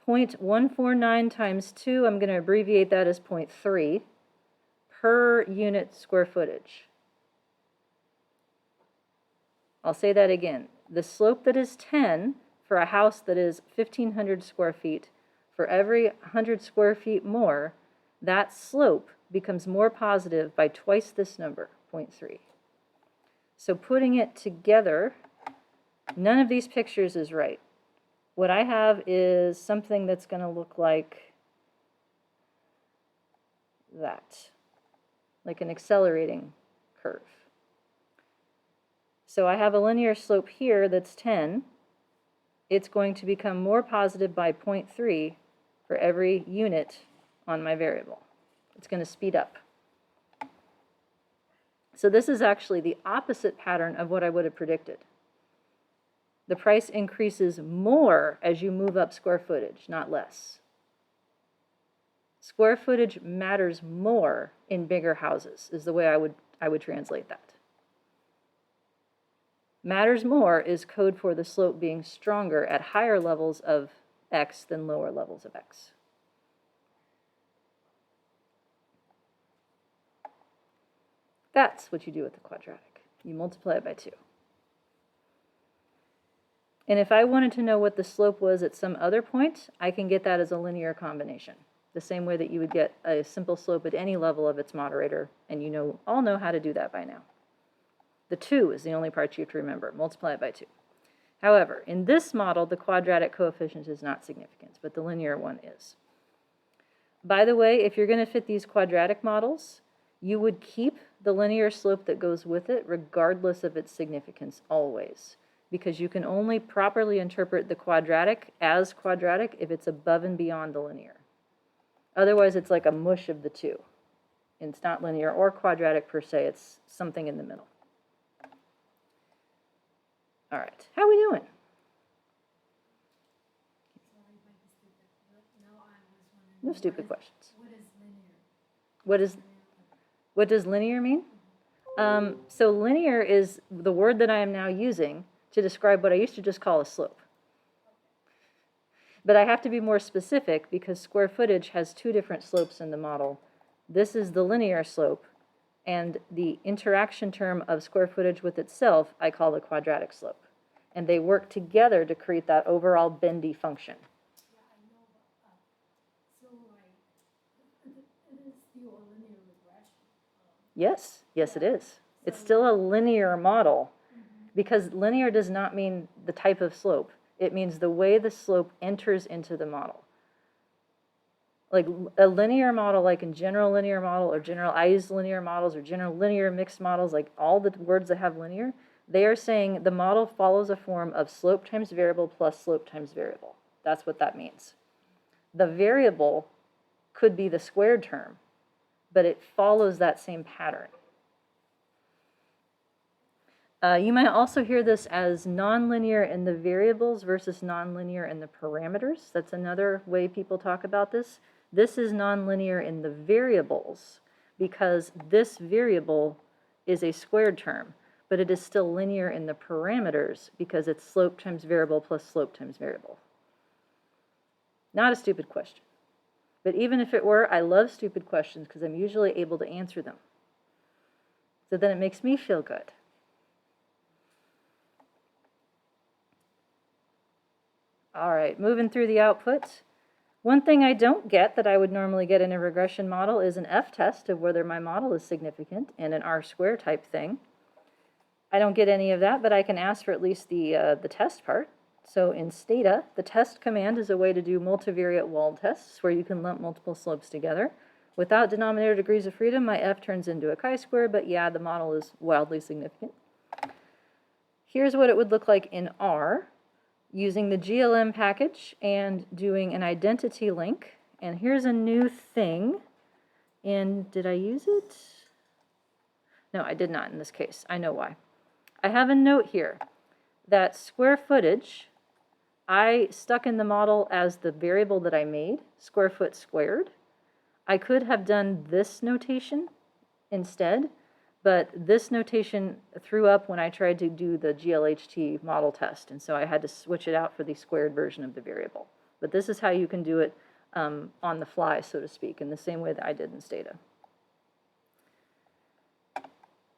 0.149 times 2, I'm going to abbreviate that as 0.3, per unit square footage. I'll say that again. The slope that is 10 for a house that is 1,500 square feet, for every 100 square feet more, that slope becomes more positive by twice this number, 0.3. So putting it together, none of these pictures is right. What I have is something that's going to look like that, like an accelerating curve. So I have a linear slope here that's 10. It's going to become more positive by 0.3 for every unit on my variable. It's going to speed up. So this is actually the opposite pattern of what I would have predicted. The price increases more as you move up square footage, not less. Square footage matters more in bigger houses, is the way I would translate that. Matters more is code for the slope being stronger at higher levels of x than lower levels of x. That's what you do with the quadratic. You multiply it by 2. And if I wanted to know what the slope was at some other point, I can get that as a linear combination, the same way that you would get a simple slope at any level of its moderator, and you all know how to do that by now. The 2 is the only part you have to remember. Multiply it by 2. However, in this model, the quadratic coefficient is not significant, but the linear one is. By the way, if you're going to fit these quadratic models, you would keep the linear slope that goes with it regardless of its significance always, because you can only properly interpret the quadratic as quadratic if it's above and beyond the linear. Otherwise, it's like a mush of the two. It's not linear or quadratic per se, it's something in the middle. All right, how are we doing? Sorry, might be stupid, but now I was wondering. No stupid questions. What is linear? What does linear mean? So linear is the word that I am now using to describe what I used to just call a slope. But I have to be more specific because square footage has 2 different slopes in the model. This is the linear slope, and the interaction term of square footage with itself I call the quadratic slope. And they work together to create that overall bendy function. Yeah, I know, but so like it is still a linear regression. Yes, it is. It's still a linear model because linear does not mean the type of slope. It means the way the slope enters into the model. Like a linear model, like in general linear model or generalized linear models or general linear mixed models, like all the words that have linear, they are saying the model follows a form of slope times variable plus slope times variable. That's what that means. The variable could be the squared term, but it follows that same pattern. You might also hear this as nonlinear in the variables versus nonlinear in the parameters. That's another way people talk about this. This is nonlinear in the variables because this variable is a squared term, but it is still linear in the parameters because it's slope times variable plus slope times variable. Not a stupid question. But even if it were, I love stupid questions because I'm usually able to answer them. So then it makes me feel good. All right, moving through the output. One thing I don't get that I would normally get in a regression model is an F-test of whether my model is significant and an R-square type thing. I don't get any of that, but I can ask for at least the test part. So in Stata, the test command is a way to do multivariate wald tests where you can lump multiple slopes together. Without denominator degrees of freedom, my f turns into a chi-square, but yeah, the model is wildly significant. Here's what it would look like in R, using the GLM package and doing an identity link. And here's a new thing. And did I use it? No, I did not in this case. I know why. I have a note here that square footage, I stuck in the model as the variable that I made, square foot squared. I could have done this notation instead, but this notation threw up when I tried to do the GLHT model test, and so I had to switch it out for the squared version of the variable. But this is how you can do it on the fly, so to speak, in the same way that I did in Stata.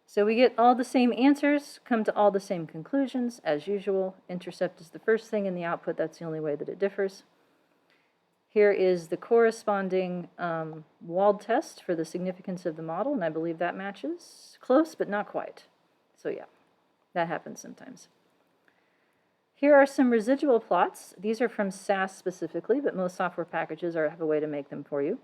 So we get all the same answers, come to all the same conclusions, as usual. Intercept is the first thing in the output. That's the only way that it differs. Here is the corresponding wald test for the significance of the model, and I believe that matches. Close, but not quite. So yeah, that happens sometimes. Here are some residual plots. These are from SAS specifically, but most software packages have a way to make them for you.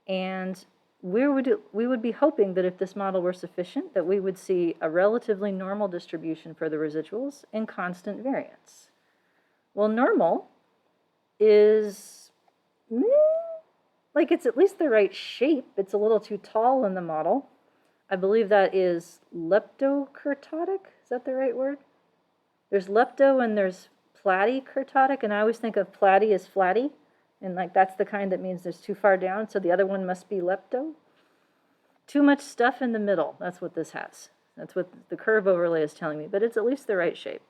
And we would be hoping that if this model were sufficient, that we would see a relatively normal distribution for the residuals and constant variance. Well, normal is, like, it's at least the right shape. It's a little too tall in the model. I believe that is leptokurtotic. Is that the right word? There's lepto and there's platykurtotic, and I always think of platy as flatty. And like that's the kind that means there's too far down, so the other one must be lepto. Too much stuff in the middle, that's what this has. That's what the curve overlay is telling me, but it's at least the right shape.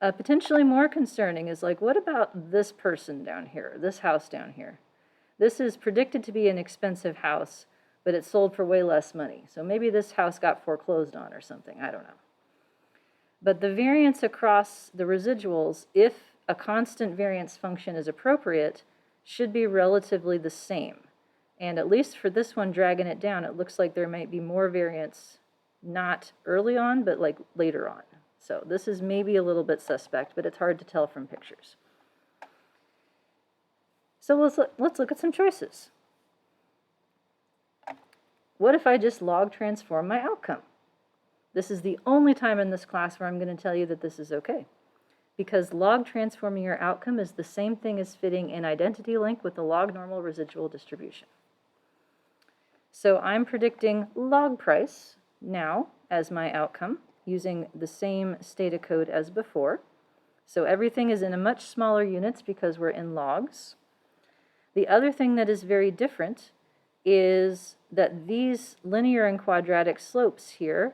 Potentially more concerning is like, what about this person down here, this house down here? This is predicted to be an expensive house, but it sold for way less money. So maybe this house got foreclosed on or something, I don't know. But the variance across the residuals, if a constant variance function is appropriate, should be relatively the same. And at least for this one, dragging it down, it looks like there might be more variance, not early on, but like later on. So this is maybe a little bit suspect, but it's hard to tell from pictures. So let's look at some choices. What if I just log transform my outcome? This is the only time in this class where I'm going to tell you that this is okay. Because log transforming your outcome is the same thing as fitting an identity link with the log normal residual distribution. So I'm predicting log price now as my outcome using the same Stata code as before. So everything is in a much smaller units because we're in logs. The other thing that is very different is that these linear and quadratic slopes here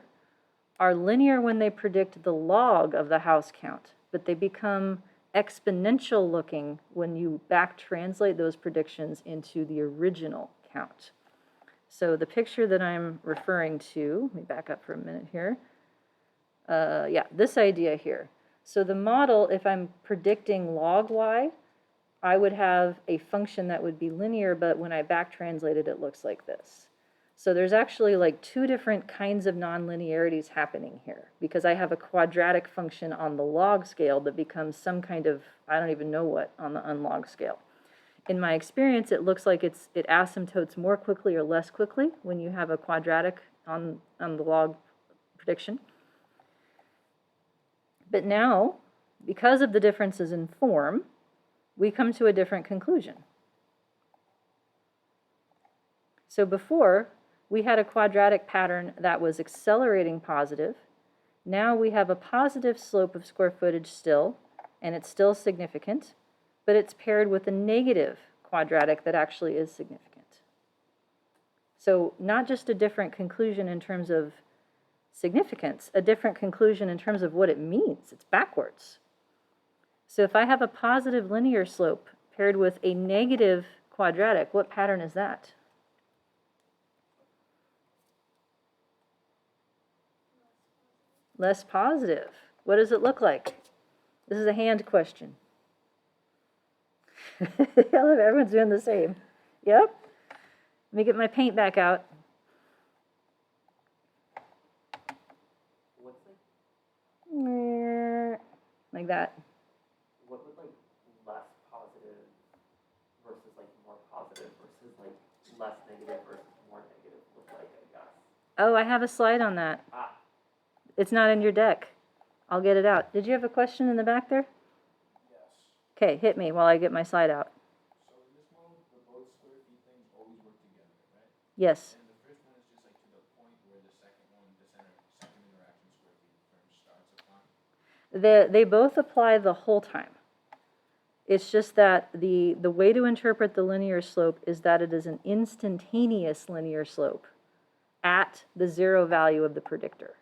are linear when they predict the log of the house count, but they become exponential looking when you back translate those predictions into the original count. So the picture that I'm referring to, let me back up for a minute here. Yeah, this idea here. So the model, if I'm predicting log y, I would have a function that would be linear, but when I back translate it, it looks like this. So there's actually like two different kinds of nonlinearities happening here because I have a quadratic function on the log scale that becomes some kind of, I don't even know what, on the unlog scale. In my experience, it looks like it asymptotes more quickly or less quickly when you have a quadratic on the log prediction. But now, because of the differences in form, we come to a different conclusion. So before, we had a quadratic pattern that was accelerating positive. Now we have a positive slope of square footage still, and it's still significant, but it's paired with a negative quadratic that actually is significant. So not just a different conclusion in terms of significance, a different conclusion in terms of what it means. It's backwards. So if I have a positive linear slope paired with a negative quadratic, what pattern is that? Less positive. What does it look like? This is a hand question. Everyone's doing the same. Yep. Let me get my paint back out. What's it? Like that. What would like less positive versus like more positive versus like less negative versus more negative look like, I guess? Oh, I have a slide on that. Ah, It's not in your deck. I'll get it out. Did you have a question in the back there? Yes. Okay, hit me while I get my slide out. So in this model, the both square feet things always work together, right? Yes. And the first one is just like to the point where the second one, the second interaction square feet term starts applying. They both apply the whole time. It's just that the way to interpret the linear slope is that it is an instantaneous linear slope at the zero value of the predictor.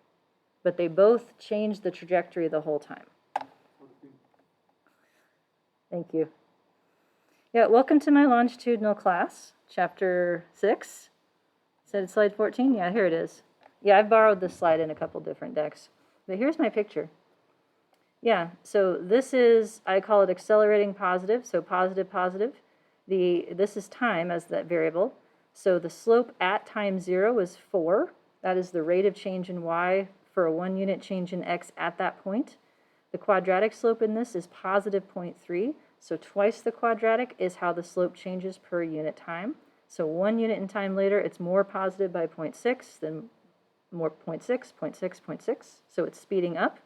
But they both change the trajectory the whole time. Thank you. Yeah, welcome to my longitudinal class, chapter 6. Said it's slide 14? Yeah, here it is. Yeah, I've borrowed this slide in a couple different decks. But here's my picture. Yeah, so this is, I call it accelerating positive, so positive, positive. This is time as that variable. So the slope at time 0 is 4. That is the rate of change in y for a 1 unit change in x at that point. The quadratic slope in this is positive 0.3. So twice the quadratic is how the slope changes per unit time. So 1 unit in time later, it's more positive by 0.6, then more 0.6, 0.6, 0.6. So it's speeding up.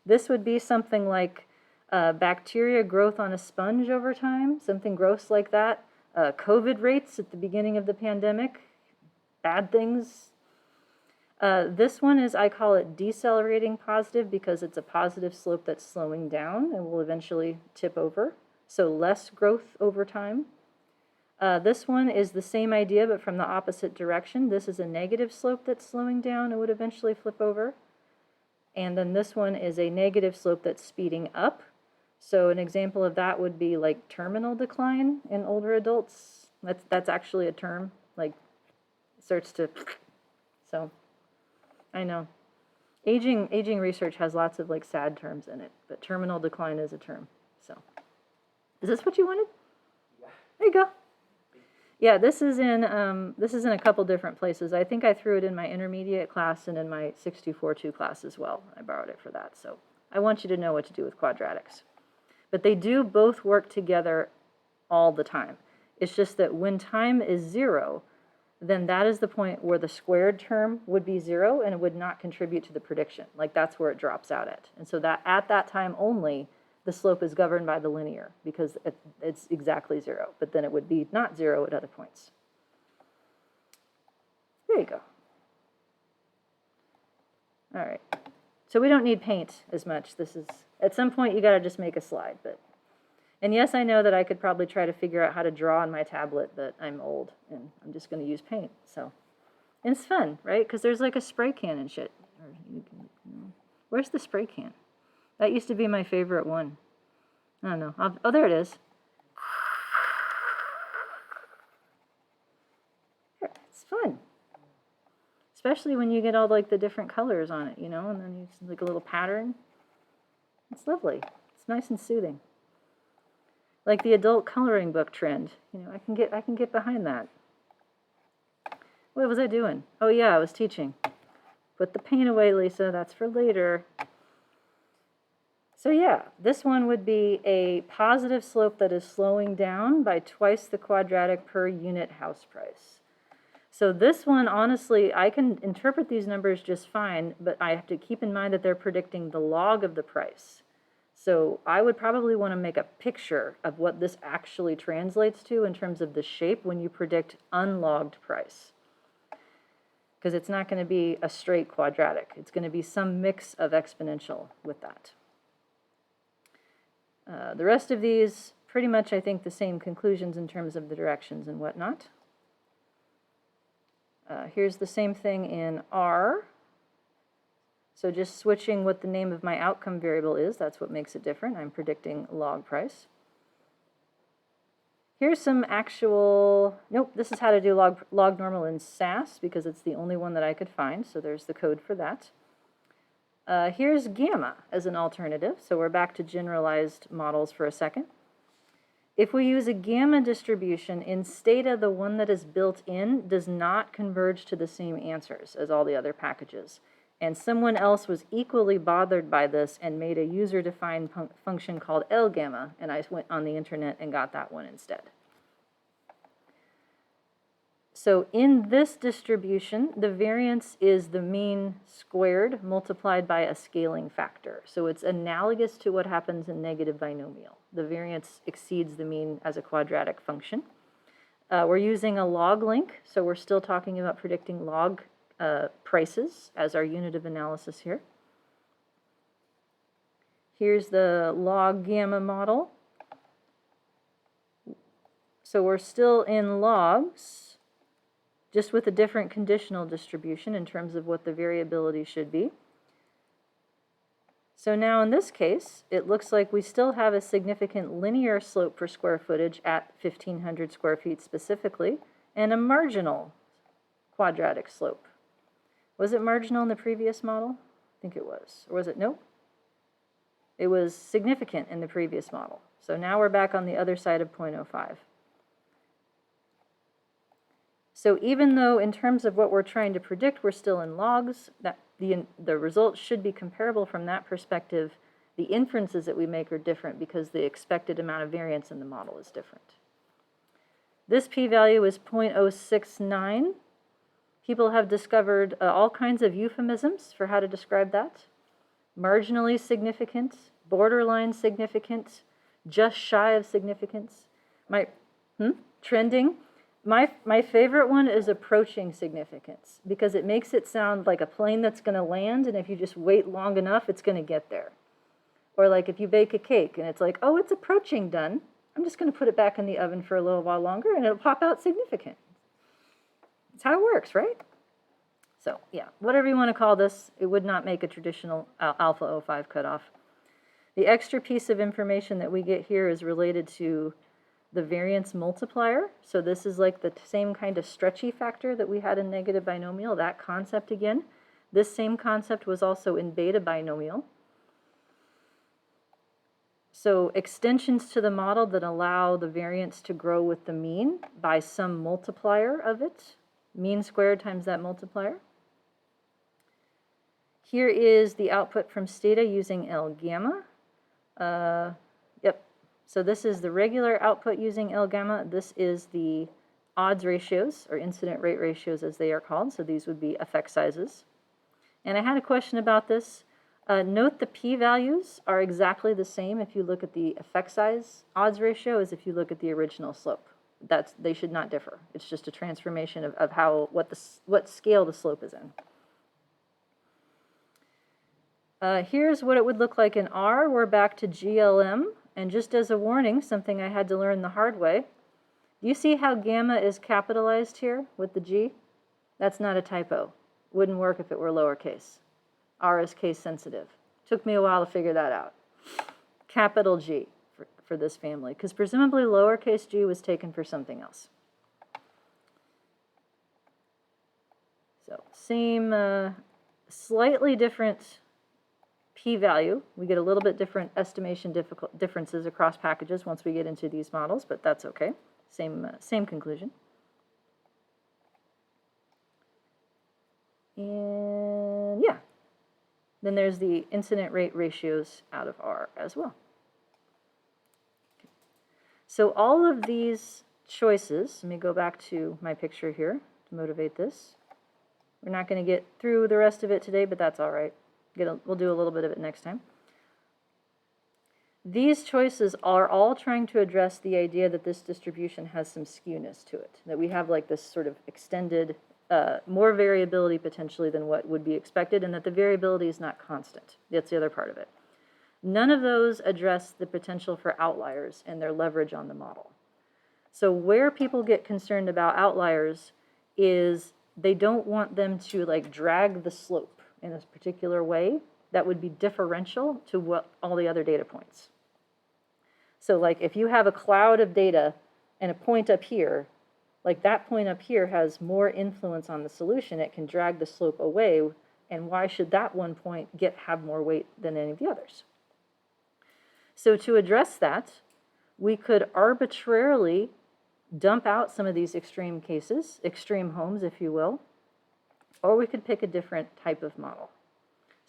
This would be something like bacteria growth on a sponge over time, something gross like that. COVID rates at the beginning of the pandemic, bad things. This one is, I call it decelerating positive because it's a positive slope that's slowing down and will eventually tip over. So less growth over time. This one is the same idea but from the opposite direction. This is a negative slope that's slowing down and would eventually flip over. And then this one is a negative slope that's speeding up. So an example of that would be like terminal decline in older adults. That's actually a term, like starts to, so I know. Aging research has lots of like sad terms in it, but terminal decline is a term. So is this what you wanted? yeah. There you go. Yeah, this is in a couple different places. I think I threw it in my intermediate class and in my 6242 class as well. I borrowed it for that. So I want you to know what to do with quadratics. But they do both work together all the time. It's just that when time is 0, then that is the point where the squared term would be 0 and it would not contribute to the prediction. Like that's where it drops out at. And so that at that time only, the slope is governed by the linear because it's exactly 0, but then it would be not 0 at other points. There you go. All right. So we don't need paint as much. This is, at some point you got to just make a slide. And yes, I know that I could probably try to figure out how to draw on my tablet, but I'm old and I'm just going to use paint. So, and it's fun, right? Because there's like a spray can and shit. Where's the spray can? That used to be my favorite one. I don't know. Oh, there it is. It's fun. Especially when you get all like the different colors on it, you know, and then you see like a little pattern. It's lovely. It's nice and soothing. Like the adult coloring book trend. You know, I can get behind that. What was I doing? Oh yeah, I was teaching. Put the paint away, Lisa. That's for later. So yeah, this one would be a positive slope that is slowing down by twice the quadratic per unit house price. So this one, honestly, I can interpret these numbers just fine, but I have to keep in mind that they're predicting the log of the price. So I would probably want to make a picture of what this actually translates to in terms of the shape when you predict unlogged price. Because it's not going to be a straight quadratic. It's going to be some mix of exponential with that. The rest of these, pretty much, I think, the same conclusions in terms of the directions and whatnot. Here's the same thing in R. So just switching what the name of my outcome variable is, that's what makes it different. I'm predicting log price. Here's some actual, nope, this is how to do log normal in SAS because it's the only one that I could find, so there's the code for that. Here's gamma as an alternative, so we're back to generalized models for a second. If we use a gamma distribution in Stata, the one that is built in does not converge to the same answers as all the other packages. And someone else was equally bothered by this and made a user-defined function called L-gamma, and I went on the internet and got that one instead. So in this distribution, the variance is the mean squared multiplied by a scaling factor. So it's analogous to what happens in negative binomial. The variance exceeds the mean as a quadratic function. We're using a log link, so we're still talking about predicting log prices as our unit of analysis here. Here's the log gamma model. So we're still in logs, just with a different conditional distribution in terms of what the variability should be. So now in this case, it looks like we still have a significant linear slope per square footage at 1,500 square feet specifically, and a marginal quadratic slope. Was it marginal in the previous model? I think it was. Or was it? Nope. It was significant in the previous model. So now we're back on the other side of 0.05. So even though in terms of what we're trying to predict, we're still in logs, that the results should be comparable from that perspective. The inferences that we make are different because the expected amount of variance in the model is different. This p-value is 0.069. People have discovered all kinds of euphemisms for how to describe that. Marginally significant, borderline significant, just shy of significance. Trending. My favorite one is approaching significance because it makes it sound like a plane that's going to land, and if you just wait long enough, it's going to get there. Or like if you bake a cake and it's like, oh, it's approaching done. I'm just going to put it back in the oven for a little while longer and it'll pop out significant. That's how it works, right? So yeah, whatever you want to call this, it would not make a traditional alpha 05 cutoff. The extra piece of information that we get here is related to the variance multiplier. So this is like the same kind of stretchy factor that we had in negative binomial, that concept again. This same concept was also in beta binomial. So extensions to the model that allow the variance to grow with the mean by some multiplier of it, mean squared times that multiplier. Here is the output from Stata using L-gamma. So this is the regular output using L-gamma. This is the odds ratios, or incident rate ratios as they are called. So these would be effect sizes. And I had a question about this. Note the p-values are exactly the same if you look at the effect size odds ratio as if you look at the original slope. They should not differ. It's just a transformation of what scale the slope is in. Here's what it would look like in R. We're back to GLM. And just as a warning, something I had to learn the hard way, do you see how gamma is capitalized here with the G? That's not a typo. Wouldn't work if it were lowercase. R is case sensitive. Took me a while to figure that out. Capital G for this family, because presumably lowercase g was taken for something else. So same, slightly different p-value. We get a little bit different estimation differences across packages once we get into these models, but that's okay. Same conclusion. And yeah, then there's the incident rate ratios out of R as well. So all of these choices, let me go back to my picture here to motivate this. We're not going to get through the rest of it today, but that's all right. We'll do a little bit of it next time. These choices are all trying to address the idea that this distribution has some skewness to it, that we have like this sort of extended, more variability potentially than what would be expected, and that the variability is not constant. That's the other part of it. None of those address the potential for outliers and their leverage on the model. So where people get concerned about outliers is they don't want them to like drag the slope in this particular way that would be differential to what all the other data points. So like if you have a cloud of data and a point up here, like that point up here has more influence on the solution, it can drag the slope away, and why should that one point have more weight than any of the others? So to address that, we could arbitrarily dump out some of these extreme cases, extreme homes, if you will, or we could pick a different type of model.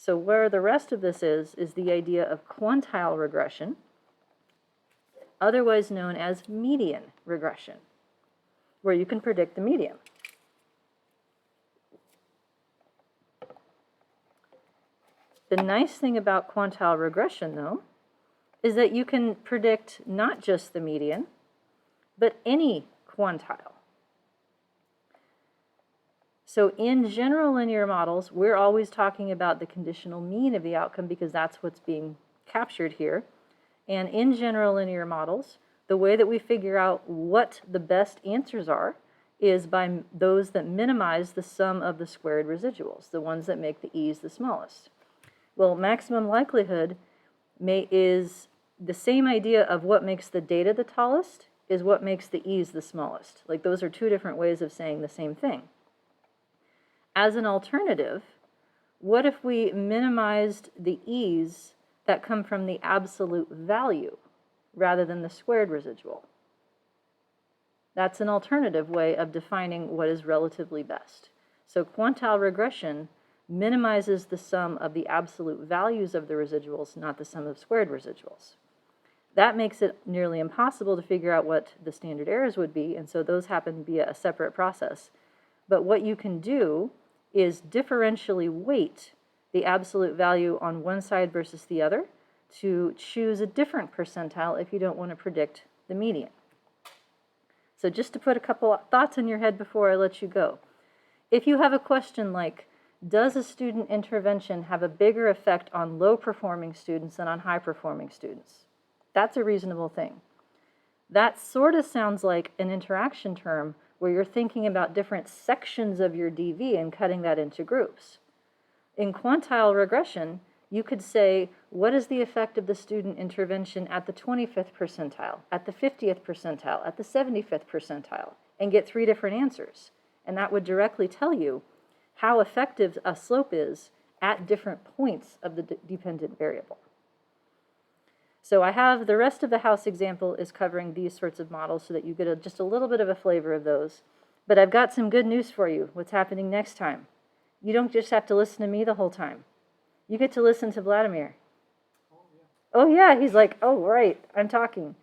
So where the rest of this is the idea of quantile regression, otherwise known as median regression, where you can predict the median. The nice thing about quantile regression, though, is that you can predict not just the median, but any quantile. So in general linear models, we're always talking about the conditional mean of the outcome because that's what's being captured here. And in general linear models, the way that we figure out what the best answers are is by those that minimize the sum of the squared residuals, the ones that make the e's the smallest. Well, maximum likelihood is the same idea of what makes the data the tallest is what makes the e's the smallest. Like those are two different ways of saying the same thing. As an alternative, what if we minimized the e's that come from the absolute value rather than the squared residual? That's an alternative way of defining what is relatively best. So quantile regression minimizes the sum of the absolute values of the residuals, not the sum of squared residuals. That makes it nearly impossible to figure out what the standard errors would be, and so those happen via a separate process. But what you can do is differentially weight the absolute value on one side versus the other to choose a different percentile if you don't want to predict the median. So just to put a couple thoughts in your head before I let you go. If you have a question like, does a student intervention have a bigger effect on low-performing students than on high-performing students? That's a reasonable thing. That sort of sounds like an interaction term where you're thinking about different sections of your DV and cutting that into groups. In quantile regression, you could say, what is the effect of the student intervention at the 25th percentile, at the 50th percentile, at the 75th percentile, and get 3 different answers. And that would directly tell you how effective a slope is at different points of the dependent variable. So I have the rest of the house example is covering these sorts of models so that you get just a little bit of a flavor of those. But I've got some good news for you, what's happening next time. You don't just have to listen to me the whole time. You get to listen to Vladimir. Oh yeah, he's like, oh right, I'm talking.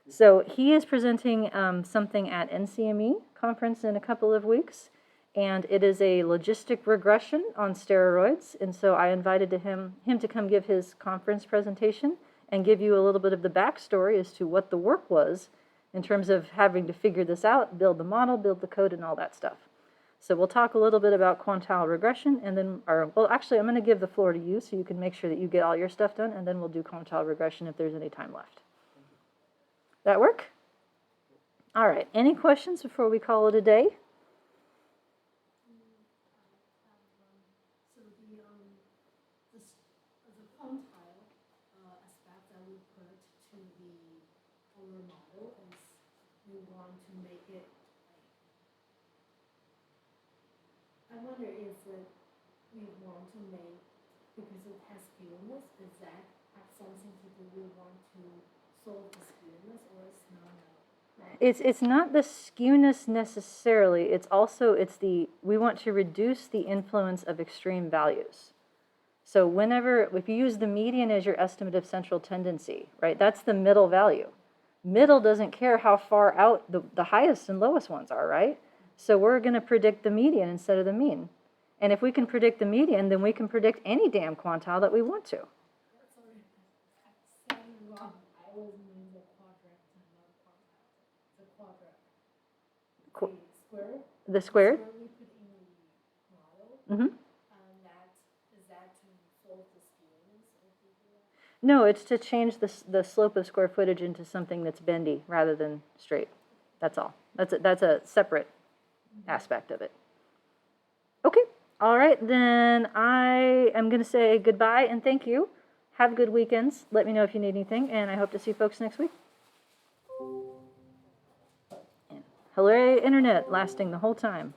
So he is presenting something at NCME conference in a couple of weeks, and it is a logistic regression on steroids. And so I invited him to come give his conference presentation and give you a little bit of the backstory as to what the work was in terms of having to figure this out, build the model, build the code, and all that stuff. So we'll talk a little bit about quantile regression, and then, well, actually, I'm going to give the floor to you so you can make sure that you get all your stuff done, and then we'll do quantile regression if there's any time left. That work? All right. Any questions before we call it a day? So the quantile aspect that we put to our model is we want to make it. I wonder if we want to make, because it has skewness, does that have something to do? We want to solve the skewness, or it's not? It's not the skewness necessarily. It's also we want to reduce the influence of extreme values. So if you use the median as your estimate of central tendency, right? That's the middle value. Middle doesn't care how far out the highest and lowest ones are, right? So we're going to predict the median instead of the mean. And if we can predict the median, then we can predict any damn quantile that we want to. Sorry, I said it wrong. I was meaning the quadrant and not quantile. The quadrant. The squared? Square we put in the model. Mm-hmm. Is that to solve the skewness or something like that? No, it's to change the slope of square footage into something that's bendy rather than straight. That's all. That's a separate aspect of it. Okay. All right, then I am going to say goodbye and thank you. Have good weekends. Let me know if you need anything, and I hope to see folks next week. And hooray, internet, lasting the whole time.